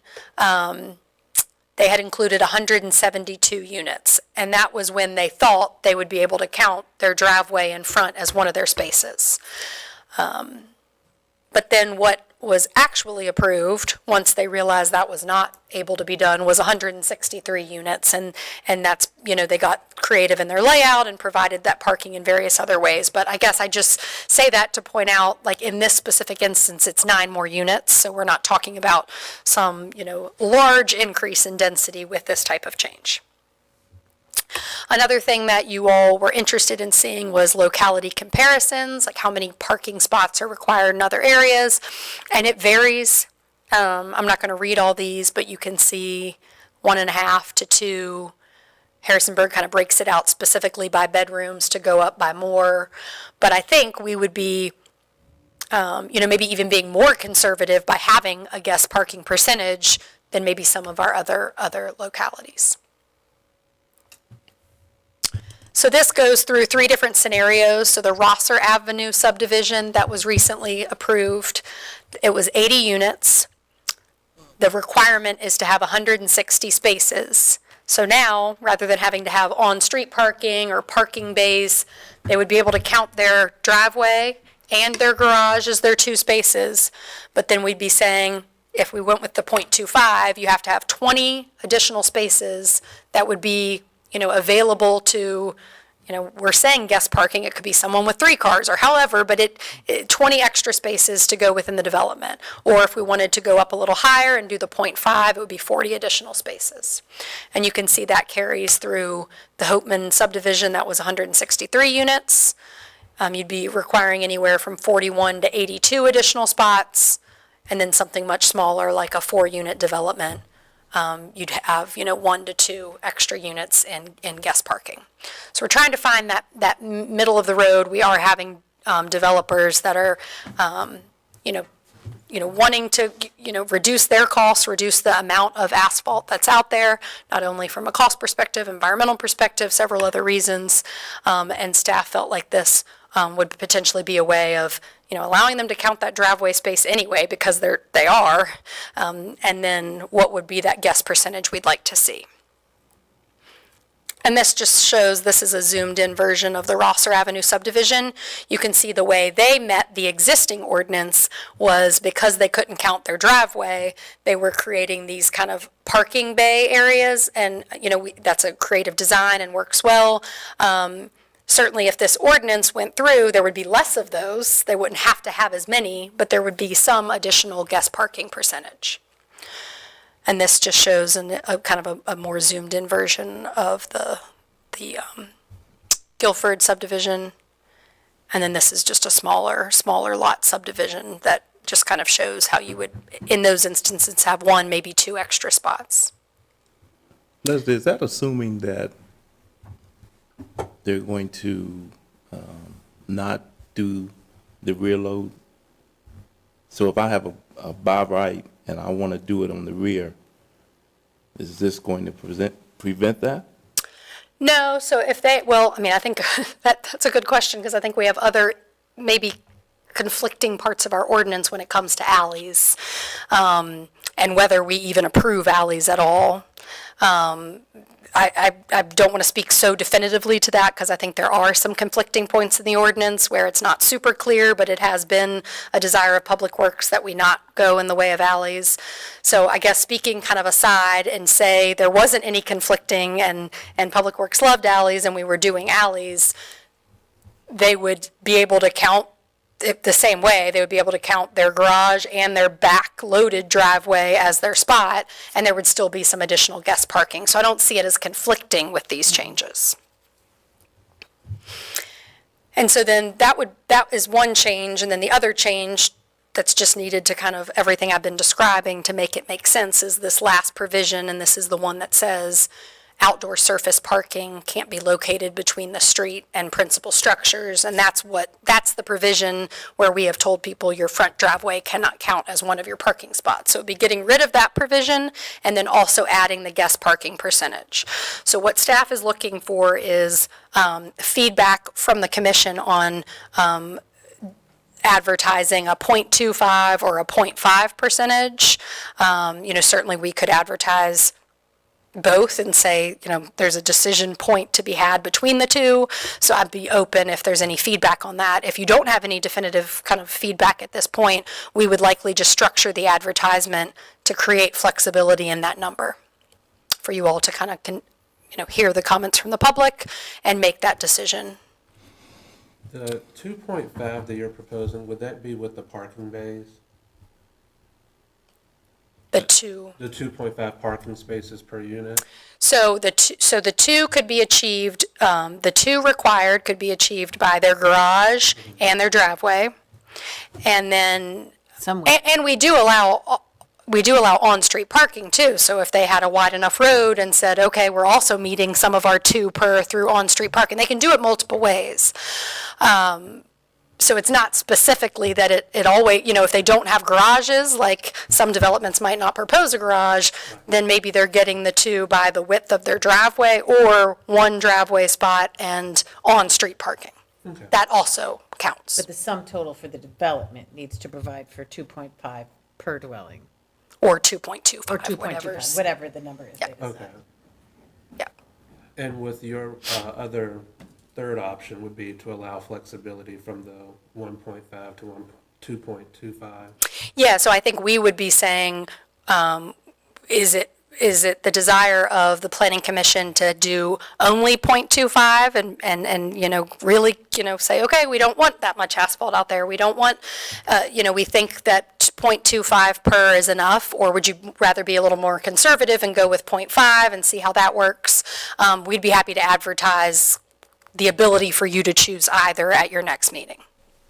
they had included 172 units, and that was when they thought they would be able to count their driveway in front as one of their spaces. But then what was actually approved, once they realized that was not able to be done, was 163 units, and that's, they got creative in their layout and provided that parking in various other ways. But I guess I just say that to point out, like in this specific instance, it's 9 more units, so we're not talking about some, large increase in density with this type of change. Another thing that you all were interested in seeing was locality comparisons, like how many parking spots are required in other areas, and it varies. I'm not going to read all these, but you can see 1.5 to 2. Harrisonburg kind of breaks it out specifically by bedrooms to go up by more, but I think we would be, maybe even being more conservative by having a guest parking percentage than maybe some of our other localities. So this goes through 3 different scenarios. So the Rosser Avenue subdivision that was recently approved, it was 80 units. The requirement is to have 160 spaces. So now, rather than having to have on-street parking or parking bays, they would be able to count their driveway and their garage as their 2 spaces. But then we'd be saying, if we went with the 0.25, you have to have 20 additional spaces that would be available to, we're saying guest parking, it could be someone with 3 cars or however, but 20 extra spaces to go within the development. Or if we wanted to go up a little higher and do the 0.5, it would be 40 additional spaces. And you can see that carries through the Hopeman subdivision, that was 163 units. You'd be requiring anywhere from 41 to 82 additional spots, and then something much smaller like a 4-unit development. You'd have, 1 to 2 extra units in guest parking. So we're trying to find that middle of the road. We are having developers that are, wanting to, reduce their costs, reduce the amount of asphalt that's out there, not only from a cost perspective, environmental perspective, several other reasons. And staff felt like this would potentially be a way of, allowing them to count that driveway space anyway, because they are, and then what would be that guest percentage we'd like to see. And this just shows, this is a zoomed-in version of the Rosser Avenue subdivision. You can see the way they met the existing ordinance was because they couldn't count their driveway, they were creating these kind of parking bay areas, and, that's a creative design and works well. Certainly, if this ordinance went through, there would be less of those. They wouldn't have to have as many, but there would be some additional guest parking percentage. And this just shows a kind of a more zoomed-in version of the Guilford subdivision. And then this is just a smaller lot subdivision that just kind of shows how you would, in those instances, have one, maybe two extra spots. Leslie, is that assuming that they're going to not do the rear load? So if I have a by right and I want to do it on the rear, is this going to prevent that? No, so if they, well, I mean, I think that's a good question, because I think we have other maybe conflicting parts of our ordinance when it comes to alleys, and whether we even approve alleys at all. I don't want to speak so definitively to that, because I think there are some conflicting points in the ordinance where it's not super clear, but it has been a desire of Public Works that we not go in the way of alleys. So I guess speaking kind of aside and say there wasn't any conflicting and Public Works loved alleys and we were doing alleys, they would be able to count it the same way. They would be able to count their garage and their back-loaded driveway as their spot, and there would still be some additional guest parking. So I don't see it as conflicting with these changes. And so then that is one change, and then the other change that's just needed to kind of everything I've been describing to make it make sense is this last provision, and this is the one that says outdoor surface parking can't be located between the street and principal structures, and that's the provision where we have told people your front driveway cannot count as one of your parking spots. So it'd be getting rid of that provision and then also adding the guest parking percentage. So what staff is looking for is feedback from the commission on advertising a 0.25 or a 0.5 percentage. Certainly we could advertise both and say, there's a decision point to be had between the two. So I'd be open if there's any feedback on that. If you don't have any definitive kind of feedback at this point, we would likely just structure the advertisement to create flexibility in that number for you all to kind of, hear the comments from the public and make that decision. The 2.5 that you're proposing, would that be with the parking bays? The 2.5 parking spaces per unit? So the two could be achieved, the two required could be achieved by their garage and their driveway. And then, and we do allow on-street parking too. So if they had a wide enough road and said, okay, we're also meeting some of our 2 per through on-street parking, they can do it multiple ways. So it's not specifically that it always, if they don't have garages, like some developments might not propose a garage, then maybe they're getting the 2 by the width of their driveway or 1 driveway spot and on-street parking. Okay. That also counts. But the sum total for the development needs to provide for 2.5 per dwelling. Or 2.25. Or 2.25, whatever the number is. Yep. Okay. Yeah. And with your other third option would be to allow flexibility from the 1.5 to 2.25. Yeah, so I think we would be saying, is it the desire of the planning commission to do only 0.25 and really, say, okay, we don't want that much asphalt out there. We don't want, we think that 0.25 per is enough, or would you rather be a little more conservative and go with 0.5 and see how that works? We'd be happy to advertise the ability for you to choose either at your next meeting.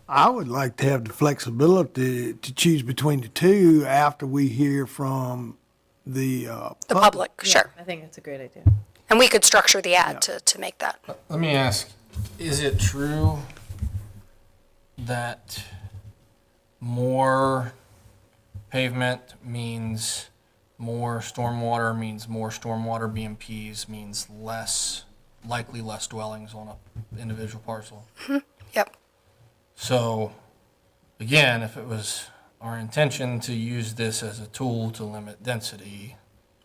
I would like to have the flexibility to choose between the two after we hear from the public. Sure. I think that's a great idea. And we could structure the ad to make that. Let me ask, is it true that more pavement means more stormwater, means more stormwater BMPs, means likely less dwellings on an individual parcel? Mm-hmm. Yep. So, again, if it was our intention to use this as a tool to limit density,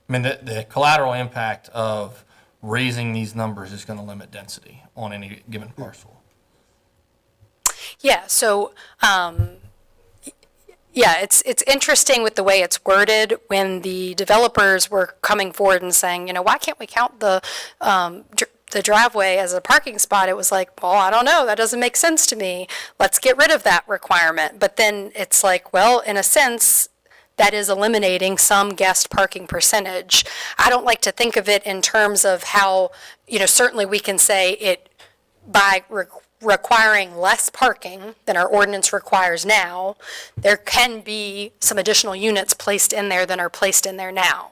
I mean, the collateral impact of raising these numbers is going to limit density on any given parcel. Yeah, so, yeah, it's interesting with the way it's worded when the developers were coming forward and saying, why can't we count the driveway as a parking spot? It was like, well, I don't know, that doesn't make sense to me. Let's get rid of that requirement. But then it's like, well, in a sense, that is eliminating some guest parking percentage. I don't like to think of it in terms of how, certainly we can say it by requiring less parking than our ordinance requires now, there can be some additional units placed in there than are placed in there now.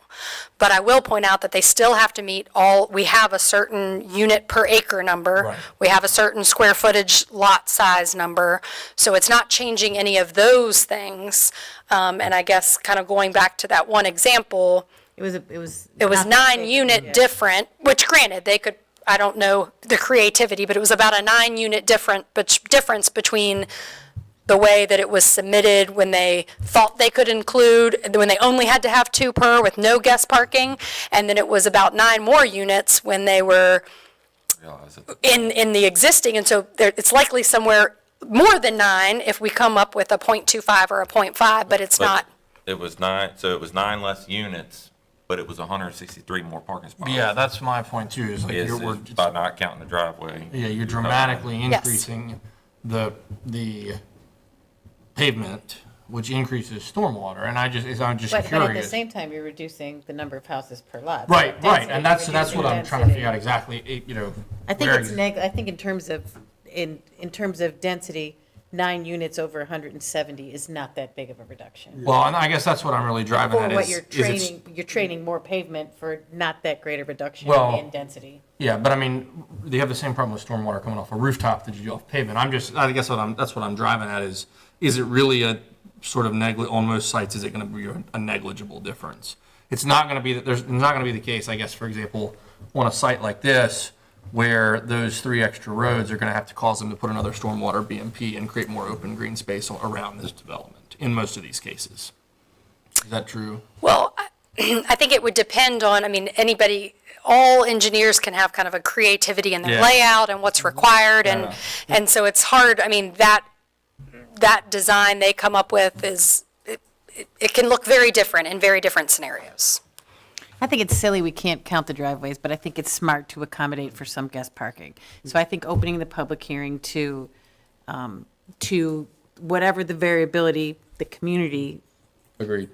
But I will point out that they still have to meet we have a certain unit per acre number. Right. We have a certain square footage lot size number. So it's not changing any of those things. And I guess kind of going back to that one example, It was it was 9-unit different, which granted, they could, I don't know the creativity, but it was about a 9-unit difference between the way that it was submitted when they thought they could include, when they only had to have 2 per with no guest parking, and then it was about 9 more units when they were in the existing, and so it's likely somewhere more than 9 if we come up with a 0.25 or a 0.5, but it's not. It was 9, so it was 9 less units, but it was 163 more parking spots. Yeah, that's my point too, is like By not counting the driveway. yeah, you're dramatically Yes. increasing the pavement, which increases stormwater, and I'm just But at the curious. same time, you're reducing the number of houses per lot. Right, So right, and that's density, what I'm reducing trying to figure out density. exactly, I think where it's I think in terms of density, 9 units over 170 is not that big of a reduction. Well, and I guess that's what I'm really driving Or at what is you're training more pavement for not that great a reduction Well, in density. yeah, but I mean, they have the same problem with stormwater coming off a rooftop that you do off pavement. I guess that's what I'm driving at is it really a sort of on most sites, is it going to be a negligible difference? It's not going to be there's not going to be the case, I guess, for example, on a site like this, where those 3 extra roads are going to have to cause them to put another stormwater BMP and create more open green space around this development in most of these cases. Is that true? Well, I think it would depend on, all engineers can have kind of a creativity in their Yeah. layout and what's required, and so it's hard, that design they come up with it can look very different in very different scenarios. I think it's silly we can't count the driveways, but I think it's smart to accommodate for some guest parking. So I think opening the public hearing to whatever the variability, the community. Agreed.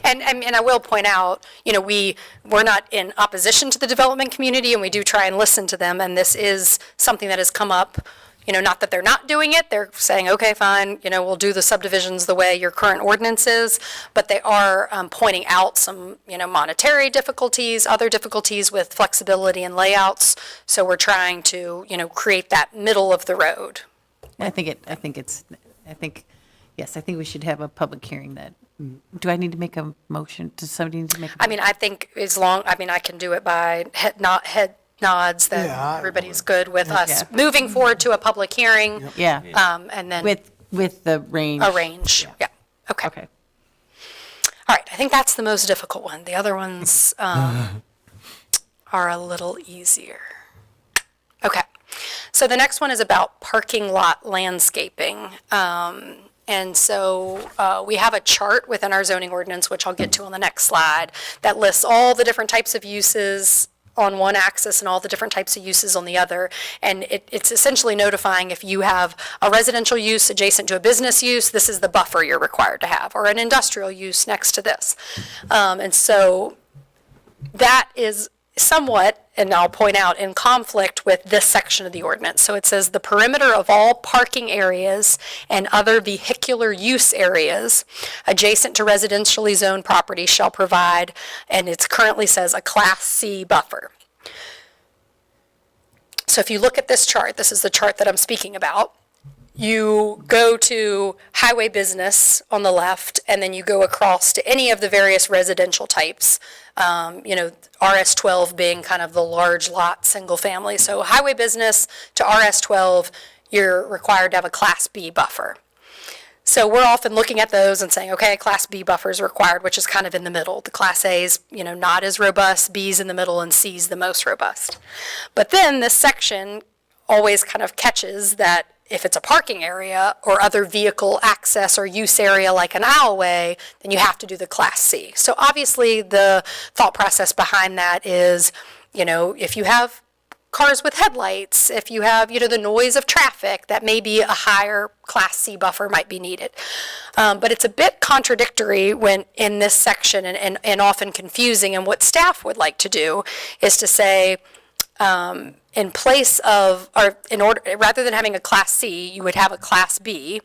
And I will point out, we're not in opposition to the development community, and we do try and listen to them, and this is something that has come up. Not that they're not doing it, they're saying, okay, fine, we'll do the subdivisions the way your current ordinance is, but they are pointing out some, monetary difficulties, other difficulties with flexibility and layouts, so we're trying to, create that middle of the road. Yes, I think we should have a public hearing that, do I need to make a motion? Does somebody need to make a motion? I think I can do it by head nods that Yeah, everybody's good with us Yeah. moving forward to a public hearing. Yeah, And then with the range. a range. Yeah. Okay. Okay. All right. I think that's the most difficult one. The other ones are a little easier. Okay. So the next one is about parking lot landscaping. And so we have a chart within our zoning ordinance, which I'll get to on the next slide, that lists all the different types of uses on one axis and all the different types of uses on the other. And it's essentially notifying if you have a residential use adjacent to a business use, this is the buffer you're required to have, or an industrial use next to this. And so that is somewhat, and I'll point out, in conflict with this section of the ordinance. So it says the perimeter of all parking areas and other vehicular use areas adjacent to residentially zoned property shall provide, and it currently says, a Class C buffer. So if you look at this chart, this is the chart that I'm speaking about. You go to highway business on the left, and then you go across to any of the various residential types, RS12 being kind of the large lot, single family. So highway business to RS12, you're required to have a Class B buffer. So we're often looking at those and saying, okay, Class B buffer is required, which is kind of in the middle. The Class A is, not as robust, B's in the middle, and C's the most robust. But then this section always kind of catches that if it's a parking area or other vehicle access or use area like an aisleway, then you have to do the Class C. So obviously the thought process behind that is, if you have cars with headlights, if you have, the noise of traffic, that maybe a higher Class C buffer might be needed. But it's a bit contradictory when in this section and often confusing, and what staff would like to do is to say, in place of, or in order, rather than having a Class C, you would have a Class B,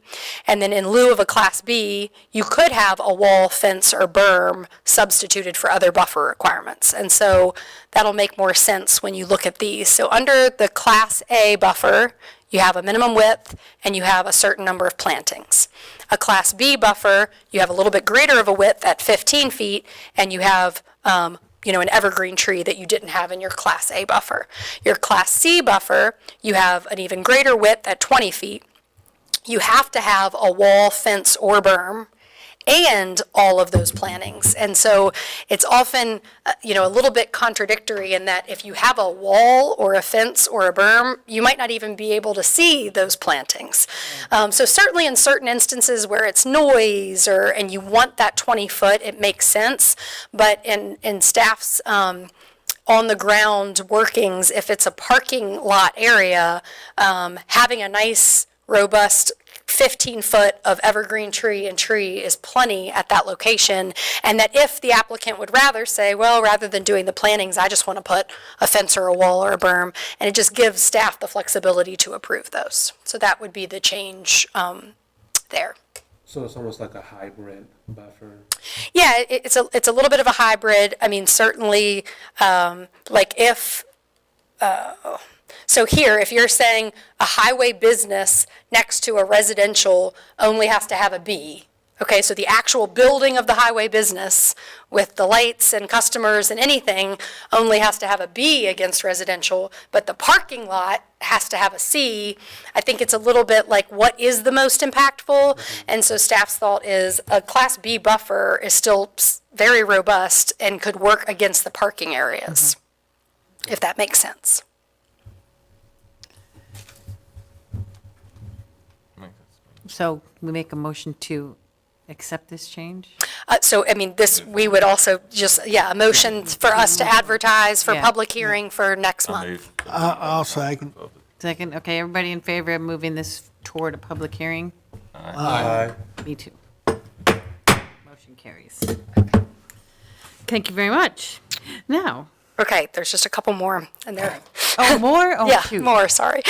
and then in lieu of a Class B, you could have a wall, fence, or berm substituted for other buffer requirements. And so that'll make more sense when you look at these. So under the Class A buffer, you have a minimum width, and you have a certain number of plantings. A Class B buffer, you have a little bit greater of a width at 15 feet, and you have an evergreen tree that you didn't have in your Class A buffer. Your Class C buffer, you have an even greater width at 20 feet. You have to have a wall, fence, or berm, and all of those plantings. And so it's often, a little bit contradictory in that if you have a wall or a fence or a berm, you might not even be able to see those plantings. So certainly in certain instances where it's noise and you want that 20 foot, it makes sense. But in staff's on the ground workings, if it's a parking lot area, having a nice, robust 15-foot of evergreen tree is plenty at that location, and that if the applicant would rather say, well, rather than doing the plantings, I just want to put a fence or a wall or a berm, and it just gives staff the flexibility to approve those. So that would be the change there. So it's almost like a hybrid buffer? Yeah, it's a little bit of a hybrid. I mean, certainly, like if... So here, if you're saying a highway business next to a residential only has to have a B, okay, so the actual building of the highway business with the lights and customers and anything only has to have a B against residential, but the parking lot has to have a C. I think it's a little bit like what is the most impactful, and so staff's thought is a Class B buffer is still very robust and could work against the parking areas, if that makes sense. So we make a motion to accept this change? So, I mean, we would also a motion for us to advertise for Yeah. public hearing for next month. I'll second. Second, okay, everybody in favor of moving this toward a public hearing? Aye. Me too. Motion carries. Thank you very much. Now, Okay, there's just a couple more, and they're. oh, more? Oh, Yeah, shoot. more, sorry.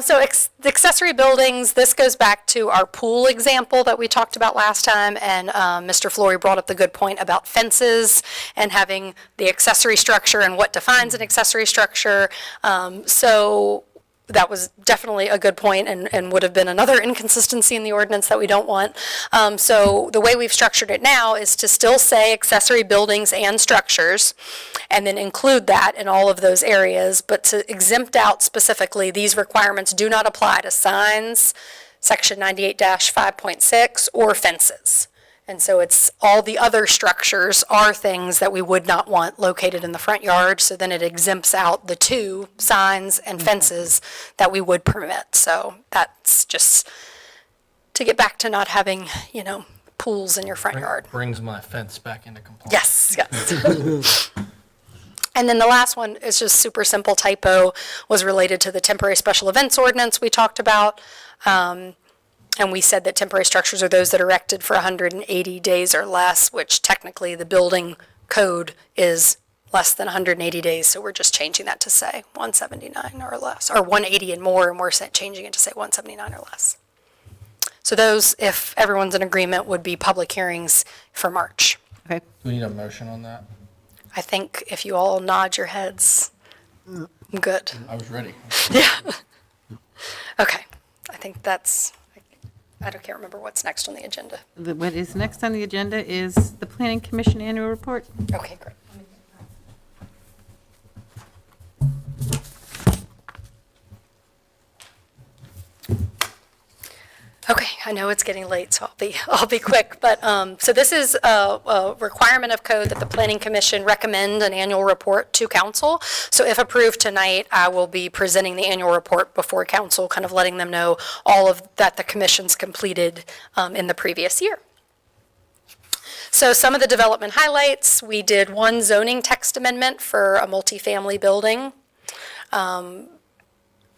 So the accessory buildings, this goes back to our pool example that we talked about last time, and Mr. Flory brought up the good point about fences and having the accessory structure and what defines an accessory structure. So that was definitely a good point and would have been another inconsistency in the ordinance that we don't want. So the way we've structured it now is to still say accessory buildings and structures, and then include that in all of those areas, but to exempt out specifically, these requirements do not apply to signs, section 98-5.6, or fences. And so it's all the other structures are things that we would not want located in the front yard, so then it exempts out the two signs and fences that we would permit. So that's just to get back to not having, pools in your front yard. Brings my fence back into compliance. Yes. And then the last one is just super simple typo, was related to the temporary special events ordinance we talked about. And we said that temporary structures are those that are erected for 180 days or less, which technically the building code is less than 180 days. So we're just changing that to say 179 or less, or 180 and more, and we're changing it to say 179 or less. So those, if everyone's in agreement, would be public hearings for March. Okay. Do we need a motion on that? I think if you all nod your heads, I'm good. I was ready. Yeah. Okay. I think I can't remember what's next on the agenda. What is next on the agenda is the Planning Commission Annual Report. Okay, great. Okay, I know it's getting late, so I'll be quick. But so this is a requirement of code that the Planning Commission recommend an annual report to council. So if approved tonight, I will be presenting the annual report before council, kind of letting them know all of that the commission's completed in the previous year. So some of the development highlights: we did one zoning text amendment for a multifamily building.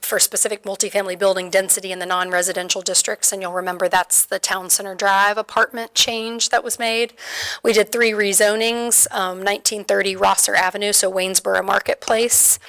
For specific multifamily building density in the non-residential districts, and you'll remember that's the Town Center Drive apartment change that was made. We did 3 rezonings, 1930 Rosser Avenue, so Waynesboro Marketplace,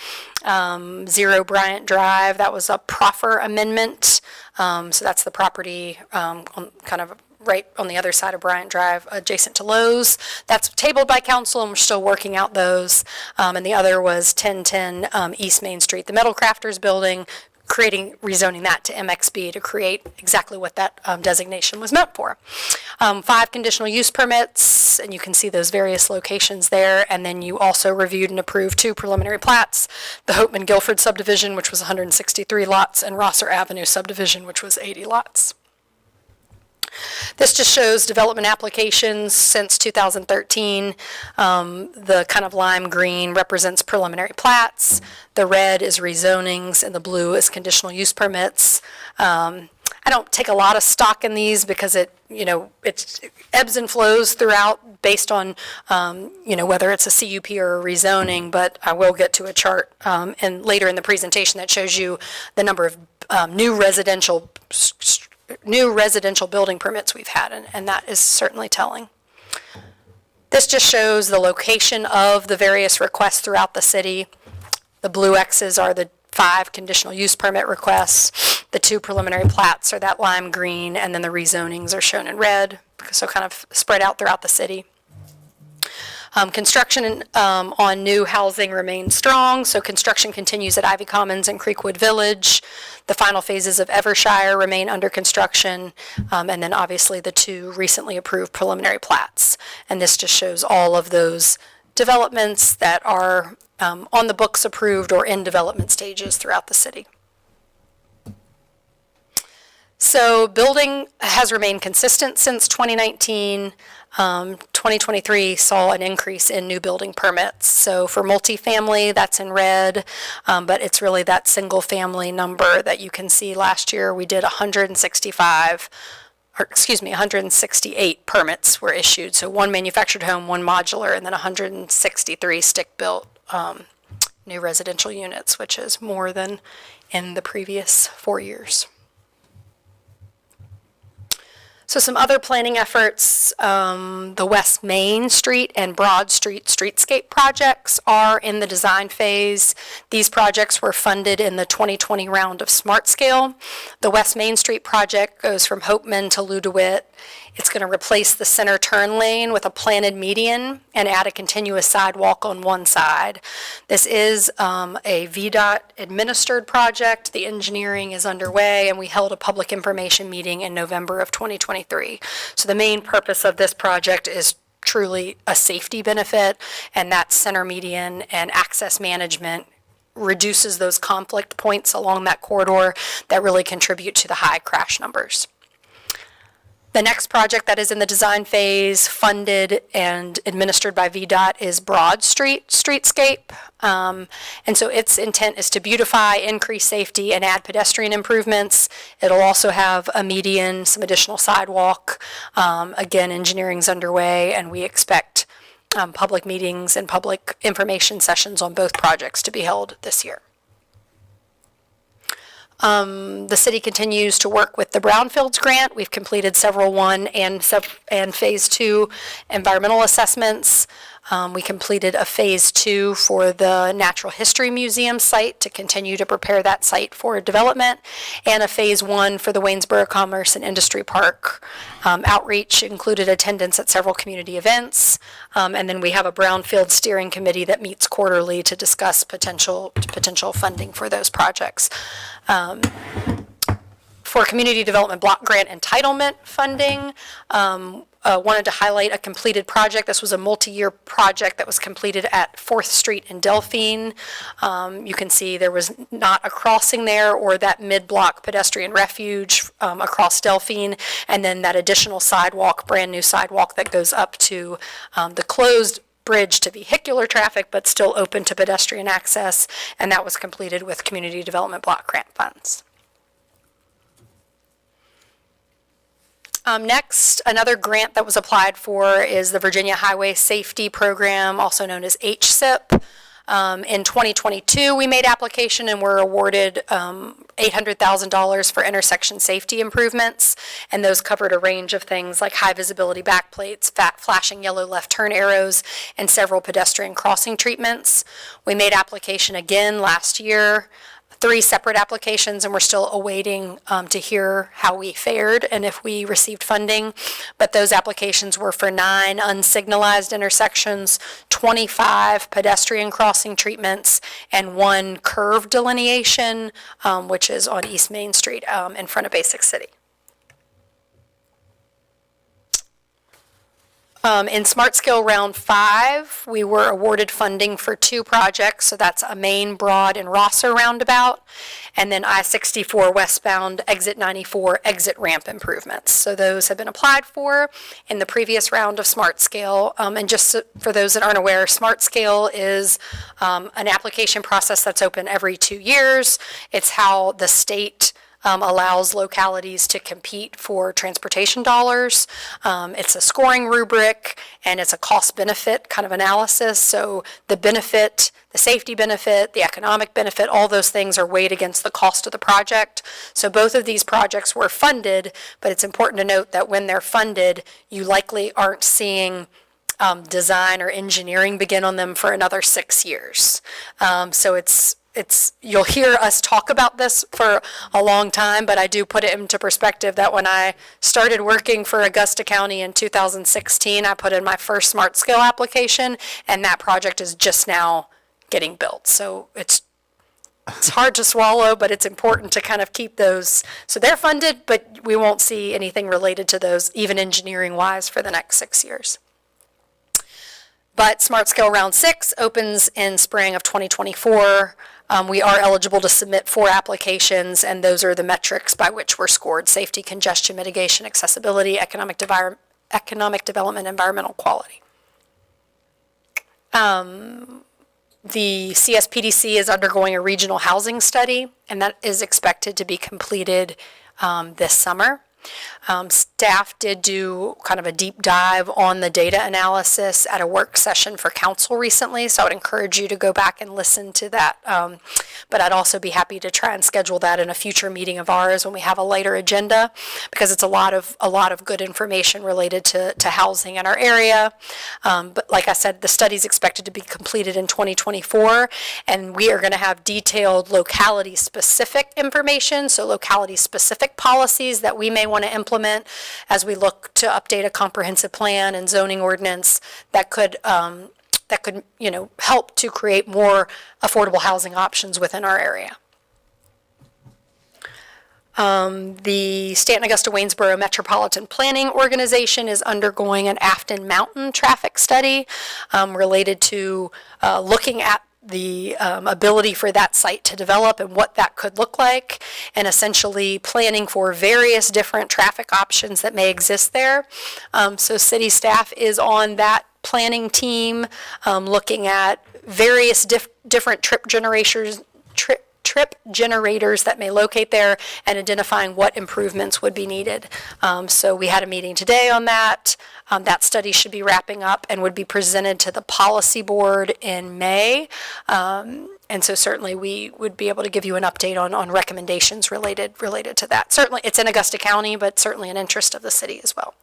0 Bryant Drive, that was a proffer amendment, so that's the property on kind of right on the other side of Bryant Drive, adjacent to Lowe's. That's tabled by council, and we're still working out those. And the other was 1010 East Main Street, the Metal Crafters Building, rezoning that to MXB to create exactly what that designation was meant for. 5 conditional use permits, and you can see those various locations there. And then you also reviewed and approved 2 preliminary plats, the Hopeman-Guilford subdivision, which was 163 lots, and Rosser Avenue subdivision, which was 80 lots. This just shows development applications since 2013. The kind of lime green represents preliminary plats. The red is rezonings, and the blue is conditional use permits. I don't take a lot of stock in these because it ebbs and flows throughout based on, whether it's a CUP or a rezoning, but I will get to a chart and later in the presentation that shows you the number of new residential building permits we've had, and that is certainly telling. This just shows the location of the various requests throughout the city. The blue X's are the 5 conditional use permit requests. The 2 preliminary plats are that lime green, and then the rezonings are shown in red, so kind of spread out throughout the city. Construction on new housing remains strong, so construction continues at Ivy Commons and Creekwood Village. The final phases of Evershire remain under construction, and then obviously the 2 recently approved preliminary plats. And this just shows all of those developments that are on the books approved or in development stages throughout the city. So building has remained consistent since 2019. 2023 saw an increase in new building permits. So for multifamily, that's in red, but it's really that single family number that you can see. Last year we did 168 permits were issued. So 1 manufactured home, 1 modular, and then 163 stick-built new residential units, which is more than in the previous 4 years. So some other planning efforts, the West Main Street and Broad Street streetscape projects are in the design phase. These projects were funded in the 2020 round of Smart Scale. The West Main Street project goes from Hopeman to Lou DeWitt. It's going to replace the center turn lane with a planted median and add a continuous sidewalk on one side. This is a VDOT administered project. The engineering is underway, and we held a public information meeting in November of 2023. So the main purpose of this project is truly a safety benefit, and that center median and access management reduces those conflict points along that corridor that really contribute to the high crash numbers. The next project that is in the design phase, funded and administered by VDOT, is Broad Street streetscape. And so its intent is to beautify, increase safety, and add pedestrian improvements. It'll also have a median, some additional sidewalk. Again, engineering's underway, and we expect public meetings and public information sessions on both projects to be held this year. The city continues to work with the Brownfields grant. We've completed several 1 and phase 2 environmental assessments. We completed a phase 2 for the Natural History Museum site to continue to prepare that site for development, and a phase 1 for the Waynesboro Commerce and Industry Park. Outreach included attendance at several community events, and then we have a Brownfield steering committee that meets quarterly to discuss potential funding for those projects. For community development block grant entitlement funding, wanted to highlight a completed project. This was a multi-year project that was completed at 4th Street in Delphine. You can see there was not a crossing there or that mid-block pedestrian refuge across Delphine, and then that additional sidewalk, brand new sidewalk that goes up to the closed bridge to vehicular traffic, but still open to pedestrian access, and that was completed with community development block grant funds. Next, another grant that was applied for is the Virginia Highway Safety Program, also known as HSIP. In 2022, we made application and were awarded $800,000 for intersection safety improvements, and those covered a range of things like high visibility backplates, flashing yellow left turn arrows, and several pedestrian crossing treatments. We made application again last year, 3 separate applications, and we're still awaiting to hear how we fared and if we received funding. But those applications were for 9 unsignalized intersections, 25 pedestrian crossing treatments, and 1 curve delineation, which is on East Main Street in front of Basic City. In Smart Scale Round 5, we were awarded funding for 2 projects, so that's a Main Broad and Rosser roundabout, and then I-64 westbound exit 94 exit ramp improvements. So those have been applied for in the previous round of Smart Scale. And just for those that aren't aware, Smart Scale is an application process that's open every 2 years. It's how the state allows localities to compete for transportation dollars. It's a scoring rubric, and it's a cost-benefit kind of analysis. So the benefit, the safety benefit, the economic benefit, all those things are weighed against the cost of the project. So both of these projects were funded, but it's important to note that when they're funded, you likely aren't seeing design or engineering begin on them for another 6 years. So you'll hear us talk about this for a long time, but I do put it into perspective that when I started working for Augusta County in 2016, I put in my first Smart Scale application, and that project is just now getting built. So it's hard to swallow, but it's important to kind of keep those. So they're funded, but we won't see anything related to those, even engineering-wise, for the next 6 years. But Smart Scale Round 6 opens in spring of 2024. We are eligible to submit 4 applications, and those are the metrics by which we're scored: safety, congestion mitigation, accessibility, economic development, environmental quality. The CSPDC is undergoing a regional housing study, and that is expected to be completed this summer. Staff did do kind of a deep dive on the data analysis at a work session for council recently, so I would encourage you to go back and listen to that. But I'd also be happy to try and schedule that in a future meeting of ours when we have a lighter agenda, because it's a lot of good information related to housing in our area. But like I said, the study is expected to be completed in 2024, and we are going to have detailed locality-specific information, so locality-specific policies that we may want to implement as we look to update a comprehensive plan and zoning ordinance that could help to create more affordable housing options within our area. The Stanton Augusta Waynesboro Metropolitan Planning Organization is undergoing an Afton Mountain traffic study related to looking at the ability for that site to develop and what that could look like, and essentially planning for various different traffic options that may exist there. So city staff is on that planning team, looking at various different trip generators that may locate there and identifying what improvements would be needed. So we had a meeting today on that. That study should be wrapping up and would be presented to the policy board in May. And so certainly we would be able to give you an update on recommendations related to that. Certainly it's in Augusta County, but certainly an interest of the city as well.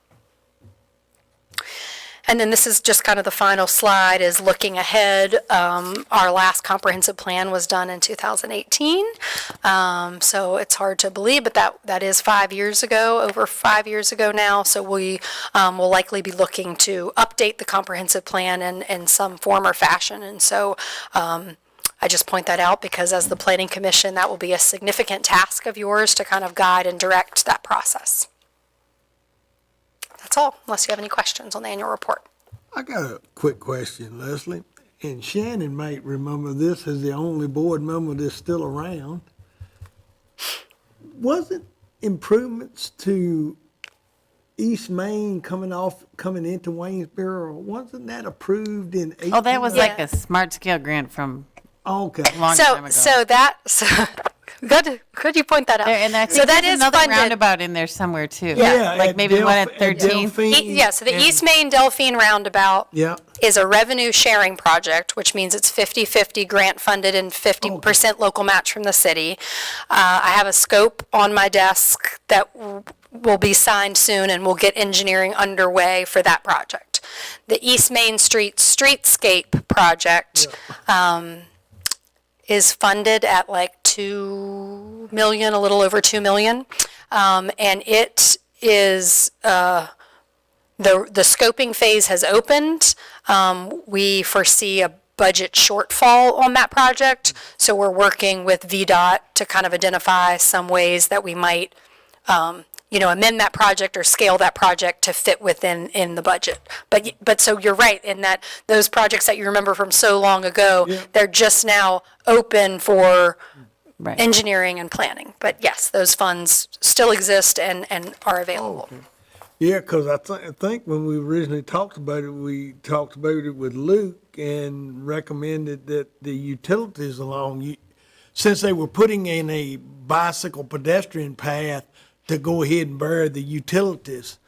And then this is just kind of the final slide, is looking ahead. Our last comprehensive plan was done in 2018. So it's hard to believe, but that is 5 years ago, over 5 years ago now. So we will likely be looking to update the comprehensive plan in some form or fashion. And so I just point that out because as the Planning Commission, that will be a significant task of yours to kind of guide and direct that process. That's all, unless you have any questions on the annual report. I got a quick question, Leslie, and Shannon might remember this as the only board member that's still around. Wasn't improvements to East Main coming into Waynesboro, wasn't that approved in 18? Oh, that was like Yeah. a smart scale grant from Okay. a long time ago. Good you point that out. There, and I think So that there's is another funded. roundabout in there somewhere too. Yeah, Like maybe the one at 13th. Delphine Yeah, so the and- East Main Delphine Roundabout Yeah, is a revenue sharing project, which means it's 50/50 grant funded and 50% local match from the city. I have a scope on my desk that will be signed soon, and we'll get engineering underway for that project. The East Main Street Streetscape project is funded at like 2 million, a little over 2 million. And it is, the scoping phase has opened. We foresee a budget shortfall on that project. So we're working with VDOT to kind of identify some ways that we might, amend that project or scale that project to fit in the budget. But so you're right in that those projects that you remember from so long ago, they're just now open for Right. engineering and planning. But yes, those funds still exist and are available. yeah, because I think when we originally talked about it, we talked about it with Luke and recommended that the utilities since they were putting in a bicycle pedestrian path, to go ahead and bury the utilities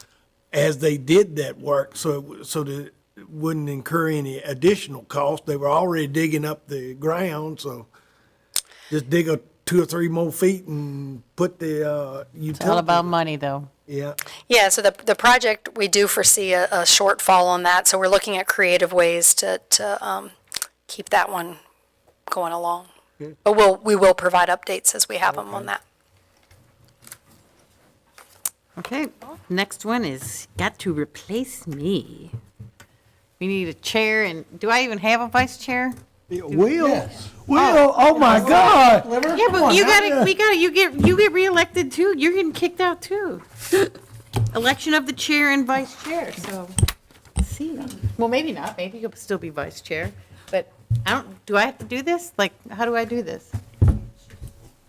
as they did that work, so that it wouldn't incur any additional cost. They were already digging up the ground, so just dig 2 or 3 more feet and put the utilities. It's all about money though. Yeah. Yeah, so the project, we do foresee a shortfall on that, so we're looking at creative ways to keep that one going along. But we will provide updates as we have them on that. Okay, next one is got to replace me. We need a chair, and do I even have a vice chair? Will, oh my God. Yeah, but you get reelected too. You're getting kicked out too. Election of the chair and vice chair, so, let's see. Well, maybe not, maybe you'll still be vice chair, but do I have to do this? Like, how do I do this?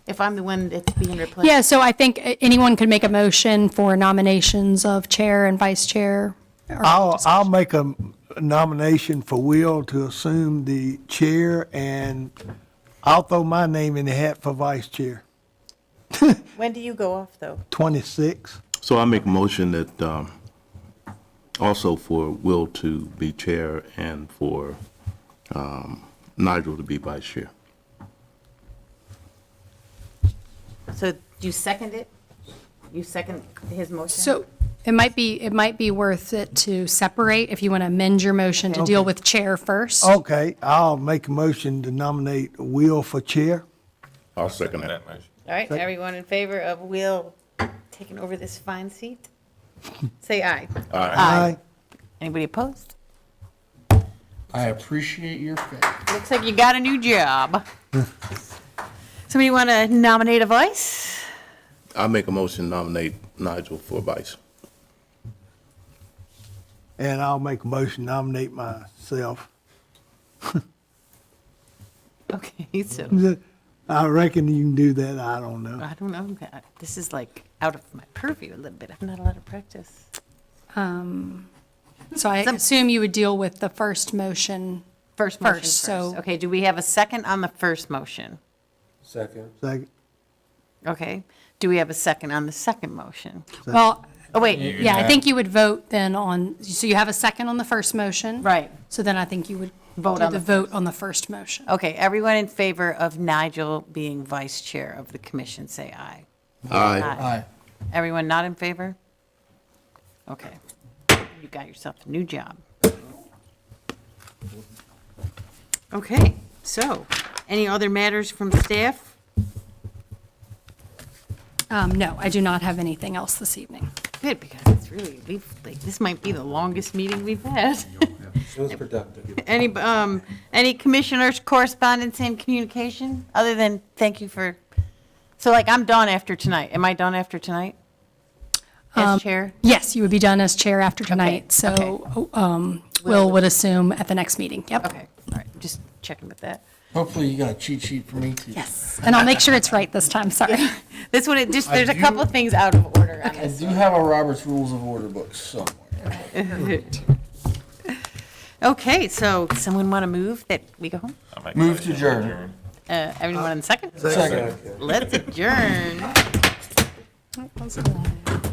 If I'm the one that's being replaced? Yeah, so I think anyone could make a motion for nominations of chair and vice chair. I'll make a nomination for Will to assume the chair, and I'll throw my name in the hat for vice chair. When do you go off, though? 26. So I make a motion that, also for Will to be chair and for, Nigel to be vice chair. So do you second it? You second his motion? So it might be worth it to separate if you want to amend your motion to deal with chair first. Okay, I'll make a motion to nominate Will for chair. I'll second that. All right, everyone in favor of Will taking over this fine seat? Say aye. Aye. Anybody opposed? I appreciate your faith. Looks like you got a new job. Somebody want to nominate a vice? I make a motion to nominate Nigel for vice. And I'll make a motion to nominate myself. Okay, so, I reckon you can do that, I don't know. I don't know. This is like out of my purview a little bit. I've not a lot of practice. So I assume you would deal with the first motion First motion first. first. So Okay, do we have a second on the first motion? Second. Second. Okay. Do we have a second on the second motion? well, Oh, wait. yeah, I think you would vote then on. So you have a second on the first motion, Right. So then I think you would Vote do on the the vote on the first motion. Okay, everyone in favor of Nigel being vice chair of the commission, say aye. Aye. Aye. Everyone not in favor? Okay. You got yourself a new job. Okay, so, any other matters from staff? No, I do not have anything else this evening. Good, because it's really, this might be the longest meeting we've had. It was productive. Any commissioners' correspondence and communication, other than thank you for, so like, I'm done after tonight. Am I done after tonight? as chair? Yes, you would be done as chair after tonight, so Will would assume at the next meeting. Yep. Okay, all right, just checking with that. Hopefully you got a cheat sheet for me too. Yes, and I'll make sure it's right this time, sorry. This one, there's a do- couple of things out of order on I this. do have a Robert's Rules of Order book somewhere. Okay, so someone want to move that we go home? I make Move a to motion adjourn. Everyone in second? Second. Let's adjourn. That was a lot.